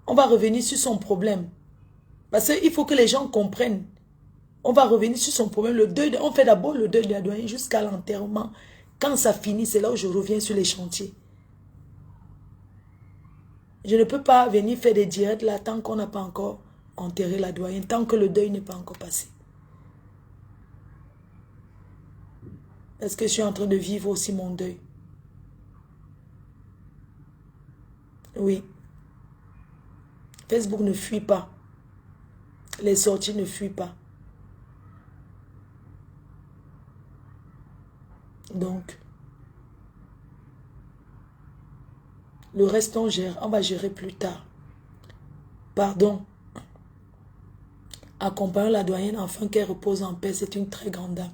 On va revenir sur son problème. Parce qu'il faut que les gens comprennent. On va revenir sur son problème. Le deuil, on fait d'abord le deuil de la douane jusqu'à l'enterrement. Quand ça finit, c'est là où je reviens sur les chantiers. Je ne peux pas venir faire des directs là tant qu'on n'a pas encore enterré la doyenne, tant que le deuil n'est pas encore passé. Parce que je suis en train de vivre aussi mon deuil. Oui. Facebook ne fuit pas. Les sorties ne fuient pas. Donc, le reste on gère, on va gérer plus tard. Pardon. Accompagnons la doyenne afin qu'elle repose en paix. C'est une très grande dame.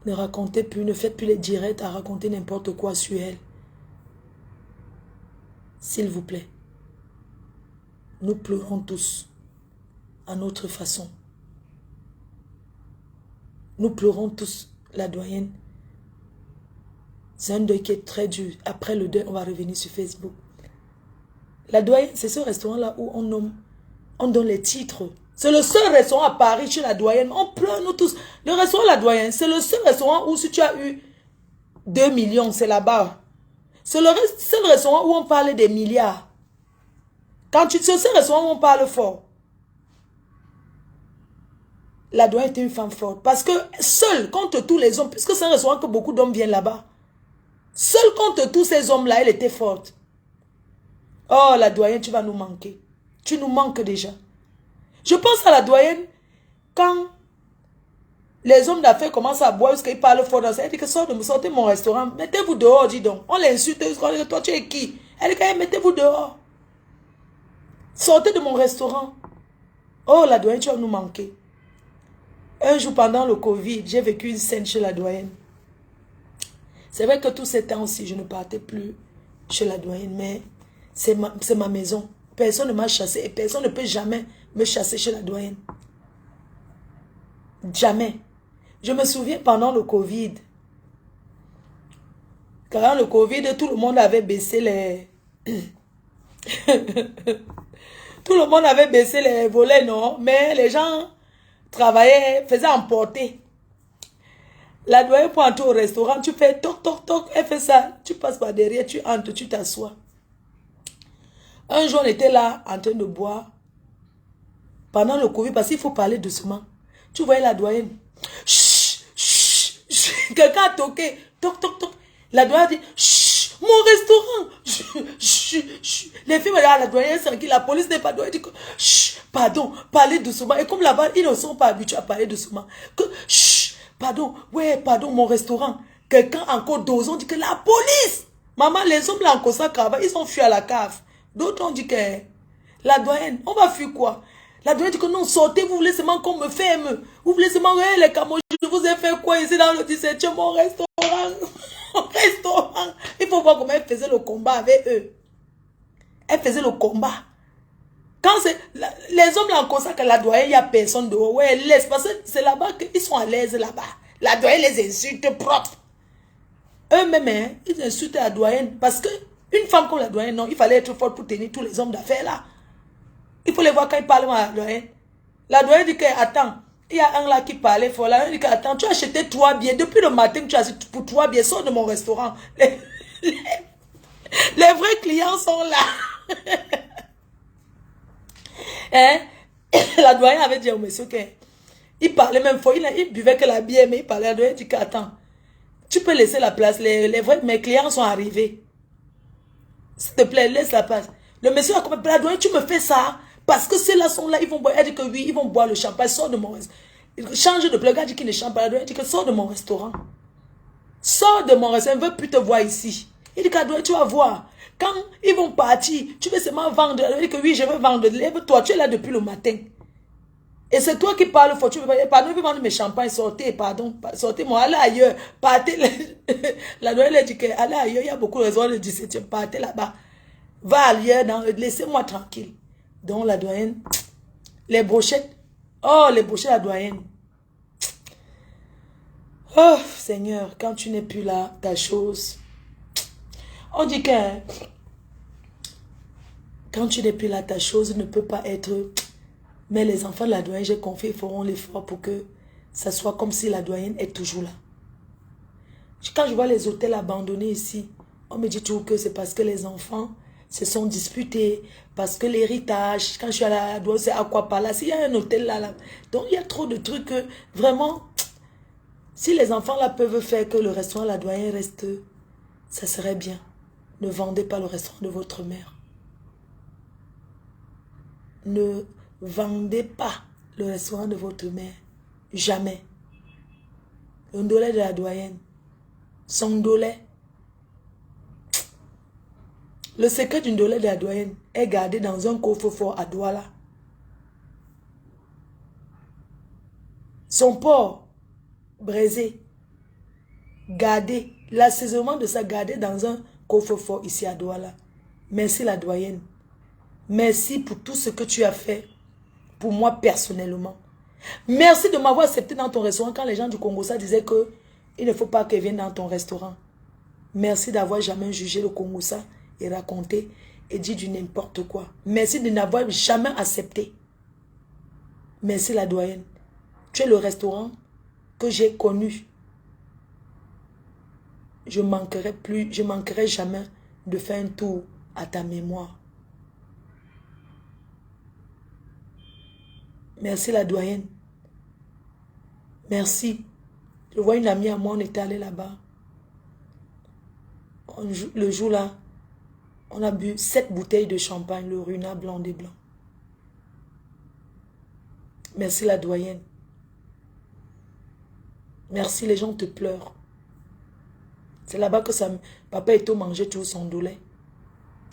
Ne racontez plus, ne faites plus les directs à raconter n'importe quoi sur elle. S'il vous plaît. Nous pleurons tous à notre façon. Nous pleurons tous la doyenne. C'est un deuil qui est très dur. Après le deuil, on va revenir sur Facebook. La doyenne, c'est ce restaurant-là où on donne les titres C'est le seul restaurant à Paris chez la doyenne. On pleure nous tous. Le restaurant La Doyenne, c'est le seul restaurant où si tu as eu 2 millions, c'est là-bas. C'est le seul restaurant où on parle des milliards. C'est le seul restaurant où on parle fort. La Doyenne était une femme forte. Parce que seule contre tous les hommes, puisque c'est un restaurant que beaucoup d'hommes viennent là-bas. Seule contre tous ces hommes-là, elle était forte. Oh, la Doyenne, tu vas nous manquer. Tu nous manques déjà. Je pense à la Doyenne quand les hommes d'affaires commencent à boire parce qu'ils parlent fort dans ça. Elle dit que sortez mon restaurant. Mettez-vous dehors, dis donc. On l'insulte. Toi, tu es qui? Elle dit que mettez-vous dehors. Sortez de mon restaurant. Oh, la Doyenne, tu vas nous manquer. Un jour pendant le Covid, j'ai vécu une scène chez la Doyenne. C'est vrai que tous ces temps-ci, je ne partais plus chez la Doyenne, mais c'est ma maison. Personne ne m'a chassé et personne ne peut jamais me chasser chez la Doyenne. Jamais. Je me souviens pendant le Covid. Quand le Covid, tout le monde avait baissé les... tout le monde avait baissé les volets, non? Mais les gens travaillaient, faisaient emporter. La Doyenne pour entrer au restaurant, tu fais toc, toc, toc, elle fait ça. Tu passes par derrière, tu entres, tu t'assois. Un jour, on était là, en train de boire. Pendant le Covid, parce qu'il faut parler doucement. Tu voyais la Doyenne. Chut, chut, chut. Quelqu'un a toqué. Toc, toc, toc. La Doyenne dit, chut, mon restaurant. Chut, chut, chut. Les filles regardent la Doyenne, c'est qui la police n'est pas Doyenne. Dit que, chut, pardon, parlez doucement. Et comme là-bas, ils ne sont pas habitués à parler doucement. Que, chut, pardon, ouais, pardon, mon restaurant. Quelqu'un encore dosant dit que la police. Maman, les hommes là encore ça, ils ont fui à la cave. D'autres ont dit que la Doyenne, on va fuir quoi? La Doyenne dit que non, sortez, vous voulez seulement qu'on me ferme. Vous voulez seulement, les camots, je vous ai fait quoi ici dans le 17e, mon restaurant? Mon restaurant. Il faut voir comment elle faisait le combat avec eux. Elle faisait le combat. Quand c'est les hommes là en consacrent la Doyenne, il n'y a personne dehors. Ouais, elle laisse. Parce que c'est là-bas qu'ils sont à l'aise là-bas. La Doyenne les insulte propres. Eux-mêmes, hein, ils insultent la Doyenne. Parce que une femme comme la Doyenne, non, il fallait être forte pour tenir tous les hommes d'affaires là. Il faut les voir quand ils parlent à la Doyenne. La Doyenne dit que, attends, il y a un là qui parlait fort. La Doyenne dit que, attends, tu as acheté 3 billets. Depuis le matin que tu as acheté pour 3 billets, sors de mon restaurant. Les vrais clients sont là. Hein? La Doyenne avait dit au monsieur qu'il parlait même fort. Il buvait que la bière, mais il parlait. La Doyenne dit que, attends, tu peux laisser la place. Mes clients sont arrivés. S'il te plaît, laisse la place. Le monsieur a compris, la Doyenne, tu me fais ça parce que ceux-là sont là, ils vont boire. Elle dit que oui, ils vont boire le champagne, sors de mon restaurant. Change de blague, elle dit qu'il ne chante pas. La Doyenne dit que sors de mon restaurant. Sors de mon restaurant, elle ne veut plus te voir ici. Il dit que la Doyenne, tu vas voir. Quand ils vont partir, tu veux seulement vendre. Elle dit que oui, je veux vendre. Lève-toi, tu es là depuis le matin. Et c'est toi qui parles fort. Tu veux pas, pardon, je veux vendre mes champagnes, sortez, pardon, sortez-moi, allez ailleurs. Partez. La Doyenne, elle dit que allez ailleurs, il y a beaucoup de raisons de 17e, partez là-bas. Va ailleurs, laissez-moi tranquille. Donc la Doyenne, les brochettes, oh les brochettes la Doyenne. Oh Seigneur, quand tu n'es plus là, ta chose. On dit que quand tu n'es plus là, ta chose ne peut pas être... Mais les enfants de la Doyenne, j'ai confié, ils feront l'effort pour que ça soit comme si la Doyenne est toujours là. Quand je vois les hôtels abandonnés ici, on me dit toujours que c'est parce que les enfants se sont disputés, parce que l'héritage, quand je suis à la Doyenne, c'est Aquapalace, il y a un hôtel là. Donc il y a trop de trucs que, vraiment, si les enfants là peuvent faire que le restaurant La Doyenne reste, ça serait bien. Ne vendez pas le restaurant de votre mère. Ne vendez pas le restaurant de votre mère. Jamais. Le ndolé de la Doyenne. Son ndolé. Le secret du ndolé de la Doyenne est gardé dans un coffre-fort à Douala. Son porc braisé, gardé. L'assaisonnement de ça gardé dans un coffre-fort ici à Douala. Merci la Doyenne. Merci pour tout ce que tu as fait pour moi personnellement. Merci de m'avoir accepté dans ton restaurant quand les gens du Congo ça disaient que il ne faut pas qu'ils viennent dans ton restaurant. Merci d'avoir jamais jugé le Congo ça et raconté et dit du n'importe quoi. Merci de n'avoir jamais accepté. Merci la doyenne. Tu es le restaurant que j'ai connu. Je manquerai jamais de faire un tour à ta mémoire. Merci la doyenne. Merci. Je vois une amie à moi, on était allé là-bas. Le jour-là, on a bu 7 bouteilles de champagne, le Runa blanc des blancs. Merci la doyenne. Merci, les gens te pleurent. C'est là-bas que papa Eto mangeait toujours son doulet.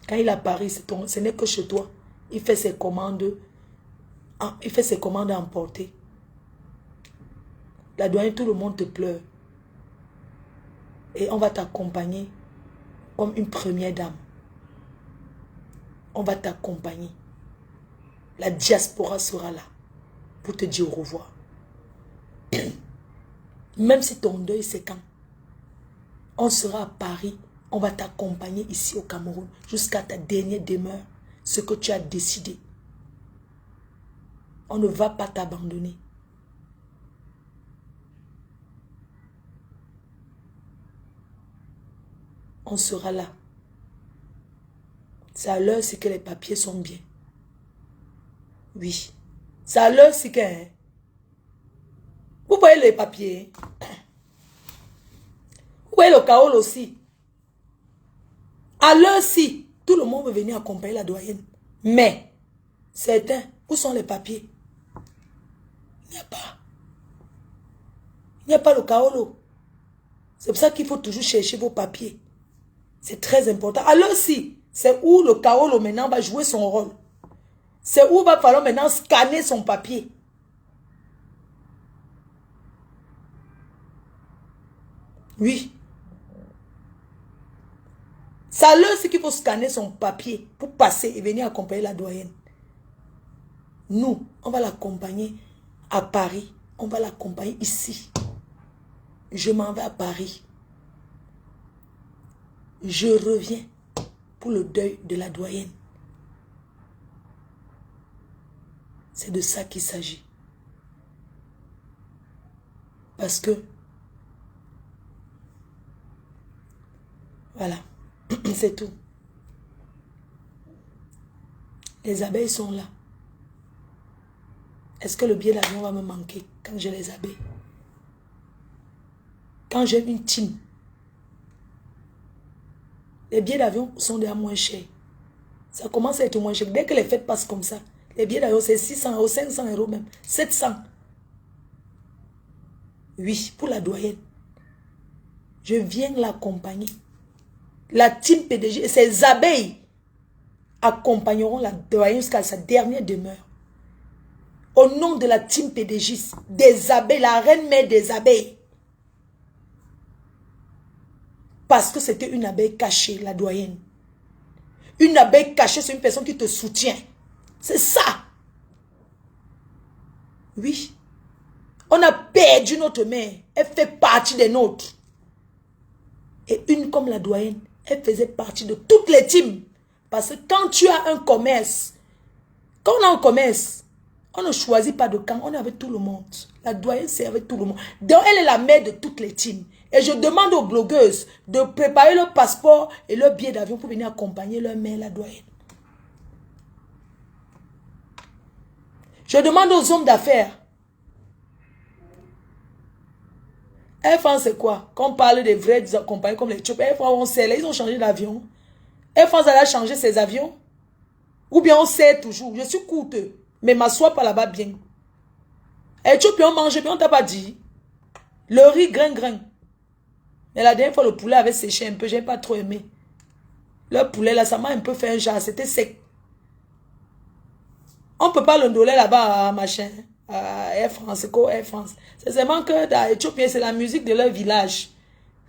Quand il est à Paris, ce n'est que chez toi. Il fait ses commandes. Il fait ses commandes à emporter. La doyenne, tout le monde te pleure. Et on va t'accompagner comme une première dame. On va t'accompagner. La diaspora sera là pour te dire au revoir. Même si ton deuil c'est quand, on sera à Paris, on va t'accompagner ici au Cameroun jusqu'à ta dernière demeure, ce que tu as décidé. On ne va pas t'abandonner. On sera là. C'est à l'heure c'est que les papiers sont bien. Oui. C'est à l'heure c'est que... Hein? Vous voyez les papiers. Vous voyez le Kaol aussi. À l'heure si, tout le monde veut venir accompagner la doyenne. Mais, certains, où sont les papiers? Il n'y a pas. Il n'y a pas le Kaolo. C'est pour ça qu'il faut toujours chercher vos papiers. C'est très important. Alors si, c'est où le Kaolo maintenant va jouer son rôle. C'est où il va falloir maintenant scanner son papier. Oui. C'est à l'heure qu'il faut scanner son papier pour passer et venir accompagner la doyenne. Nous, on va l'accompagner à Paris. On va l'accompagner ici. Je m'en vais à Paris. Je reviens pour le deuil de la doyenne. C'est de ça qu'il s'agit. Parce que, voilà, c'est tout. Les abeilles sont là. Est-ce que le billet d'avion va me manquer quand j'ai les abeilles? Quand j'ai une team, les billets d'avion sont déjà moins chers. Ça commence à être moins cher. Dès que les fêtes passent comme ça, les billets d'avion c'est 600 euros, 500 euros même, 700. Oui, pour la doyenne. Je viens l'accompagner. La team PDG et ses abeilles accompagneront la doyenne jusqu'à sa dernière demeure. Au nom de la team PDG, des abeilles, la reine mère des abeilles. Parce que c'était une abeille cachée, la doyenne. Une abeille cachée, c'est une personne qui te soutient. C'est ça. Oui. On a perdu notre mère. Elle fait partie des nôtres. Et une comme la doyenne, elle faisait partie de toutes les teams. Parce que quand tu as un commerce, quand on a un commerce, on ne choisit pas de camp, on est avec tout le monde. La doyenne, c'est avec tout le monde. Donc, elle est la mère de toutes les teams. Et je demande aux blogueuses de préparer leur passeport et leur billet d'avion pour venir accompagner leur mère, la doyenne. Je demande aux hommes d'affaires. Air France, c'est quoi? Quand on parle des vrais compagnies comme les Éthiopiens, Air France, on sait, ils ont changé d'avion. Air France, elle a changé ses avions. Ou bien on sait toujours. Je suis coûteux. Mais m'assois pas là-bas bien. Éthiopien, on mange bien, on t'a pas dit. Le riz grain. Mais la dernière fois, le poulet avait séché un peu. J'ai pas trop aimé. Le poulet, là, ça m'a un peu fait un genre. C'était sec. On peut pas le donner là-bas, machin. À Air France, c'est quoi Air France? C'est seulement que dans l'Éthiopie, c'est la musique de leur village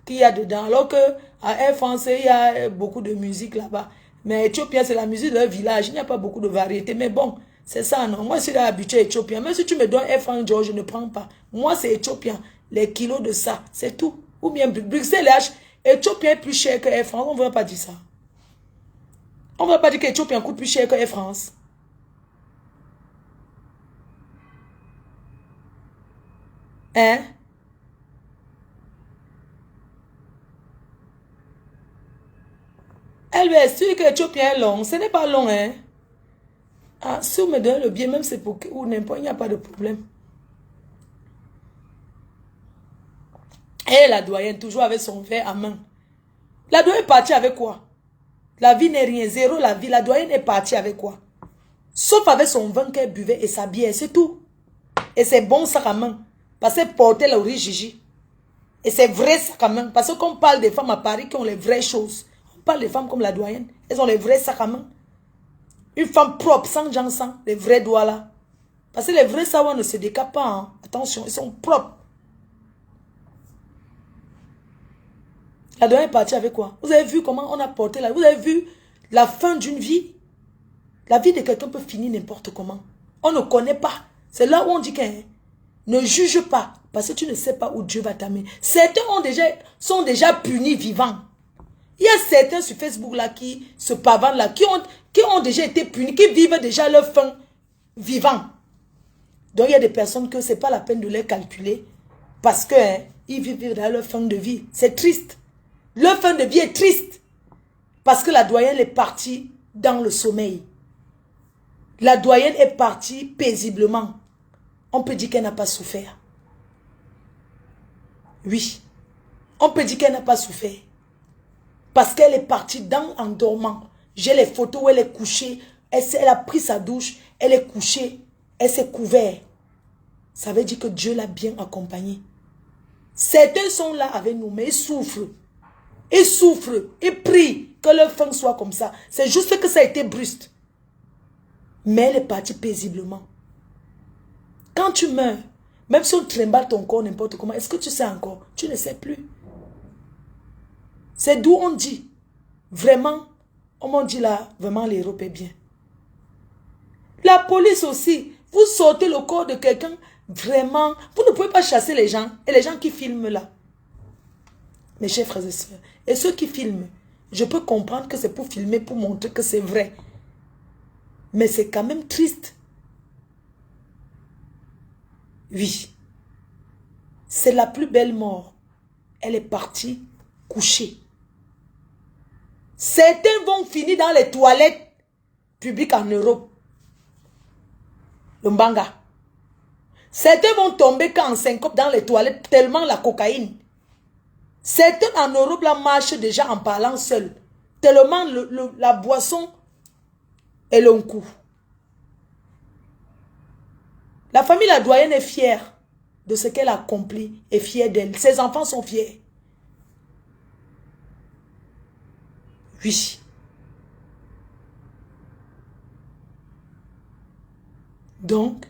qu'il y a dedans. Alors que à Air France, il y a beaucoup de musique là-bas. Mais Éthiopien, c'est la musique de leur village. Il n'y a pas beaucoup de variété. Mais bon, c'est ça, non? Moi, je suis habitué à Éthiopien. Même si tu me donnes Air France, George, je ne prends pas. Moi, c'est Éthiopien. Les kilos de ça, c'est tout. Ou bien Bruxelles, Éthiopien est plus cher que Air France. On ne va pas dire ça. On ne va pas dire qu'Éthiopien coûte plus cher que Air France. Hein? Elle veut expliquer que l'Éthiopie est long. Ce n'est pas long, hein? Ah, si vous me donnez le bien, même c'est pour que, ou n'importe, il n'y a pas de problème. Et la doyenne, toujours avec son verre à main. La doyenne est partie avec quoi? La vie n'est rien, zéro la vie. La doyenne est partie avec quoi? Sauf avec son vin qu'elle buvait et sa bière, c'est tout. Et c'est bon sac à main. Parce qu'elle portait la riz Gigi. Et c'est vrai sac à main. Parce qu'on parle des femmes à Paris qui ont les vraies choses. On parle des femmes comme la doyenne. Elles ont les vrais sacs à main. Une femme propre, sans gens, sans les vrais doigts là. Parce que les vrais savoirs ne se décapent pas. Hein. Attention, ils sont propres. La doyenne est partie avec quoi? Vous avez vu comment on a porté là? Vous avez vu la fin d'une vie? La vie de quelqu'un peut finir n'importe comment. On ne connaît pas. C'est là où on dit qu'un ne juge pas. Parce que tu ne sais pas où Dieu va t'amener. Certains sont déjà punis vivants. Il y a certains sur Facebook là qui se pavanent là, qui ont déjà été punis, qui vivent déjà leur fin vivant. Donc il y a des personnes que ce n'est pas la peine de les calculer. Parce que ils vivent dans leur fin de vie. C'est triste. Leur fin de vie est triste. Parce que la doyenne est partie dans le sommeil. La doyenne est partie paisiblement. On peut dire qu'elle n'a pas souffert. Oui. On peut dire qu'elle n'a pas souffert. Parce qu'elle est partie en dormant. J'ai les photos où elle est couchée. Elle a pris sa douche. Elle est couchée. Elle s'est couverte. Ça veut dire que Dieu l'a bien accompagnée. Certains sont là avec nous, mais ils souffrent. Ils souffrent. Ils prient que leur fin soit comme ça. C'est juste que ça a été brusque. Mais elle est partie paisiblement. Quand tu meurs, même si on trimballe ton corps n'importe comment, est-ce que tu sais encore? Tu ne sais plus. C'est d'où on dit. Vraiment, on m'a dit là, vraiment l'Europe est bien. La police aussi. Vous sortez le corps de quelqu'un, vraiment, vous ne pouvez pas chasser les gens. Et les gens qui filment là. Mes chers frères et sœurs. Et ceux qui filment, je peux comprendre que c'est pour filmer, pour montrer que c'est vrai. Mais c'est quand même triste. Oui. C'est la plus belle mort. Elle est partie coucher. Certains vont finir dans les toilettes publiques en Europe. Le Mbanga. Certains vont tomber quand en syncope dans les toilettes tellement la cocaïne. Certains en Europe là marchent déjà en parlant seul. Tellement la boisson est long coup. La famille la doyenne est fière de ce qu'elle a accompli et fière d'elle. Ses enfants sont fiers. Oui. Donc,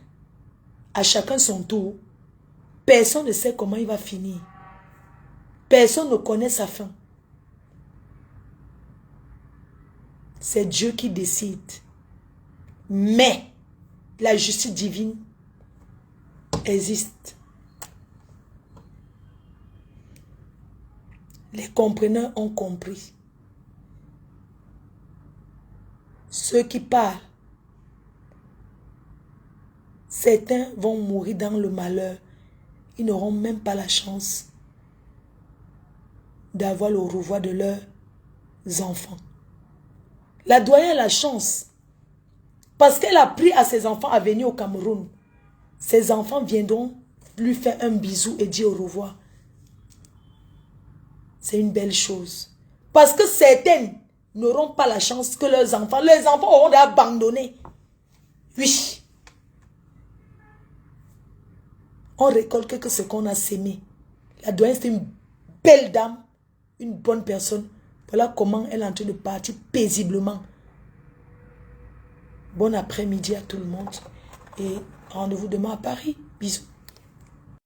à chacun son tour, personne ne sait comment il va finir. Personne ne connaît sa fin. C'est Dieu qui décide. Mais la justice divine existe. Les compreneurs ont compris. Ceux qui parlent, certains vont mourir dans le malheur. Ils n'auront même pas la chance d'avoir le revoir de leurs enfants. La doyenne a la chance. Parce qu'elle a pris à ses enfants à venir au Cameroun. Ses enfants viendront lui faire un bisou et dire au revoir. C'est une belle chose. Parce que certaines n'auront pas la chance que leurs enfants auront abandonné. Oui. On récolte que ce qu'on a sémé. La doyenne, c'est une belle dame, une bonne personne. Voilà comment elle est en train de partir paisiblement. Bon après-midi à tout le monde. Et rendez-vous demain à Paris. Bisous.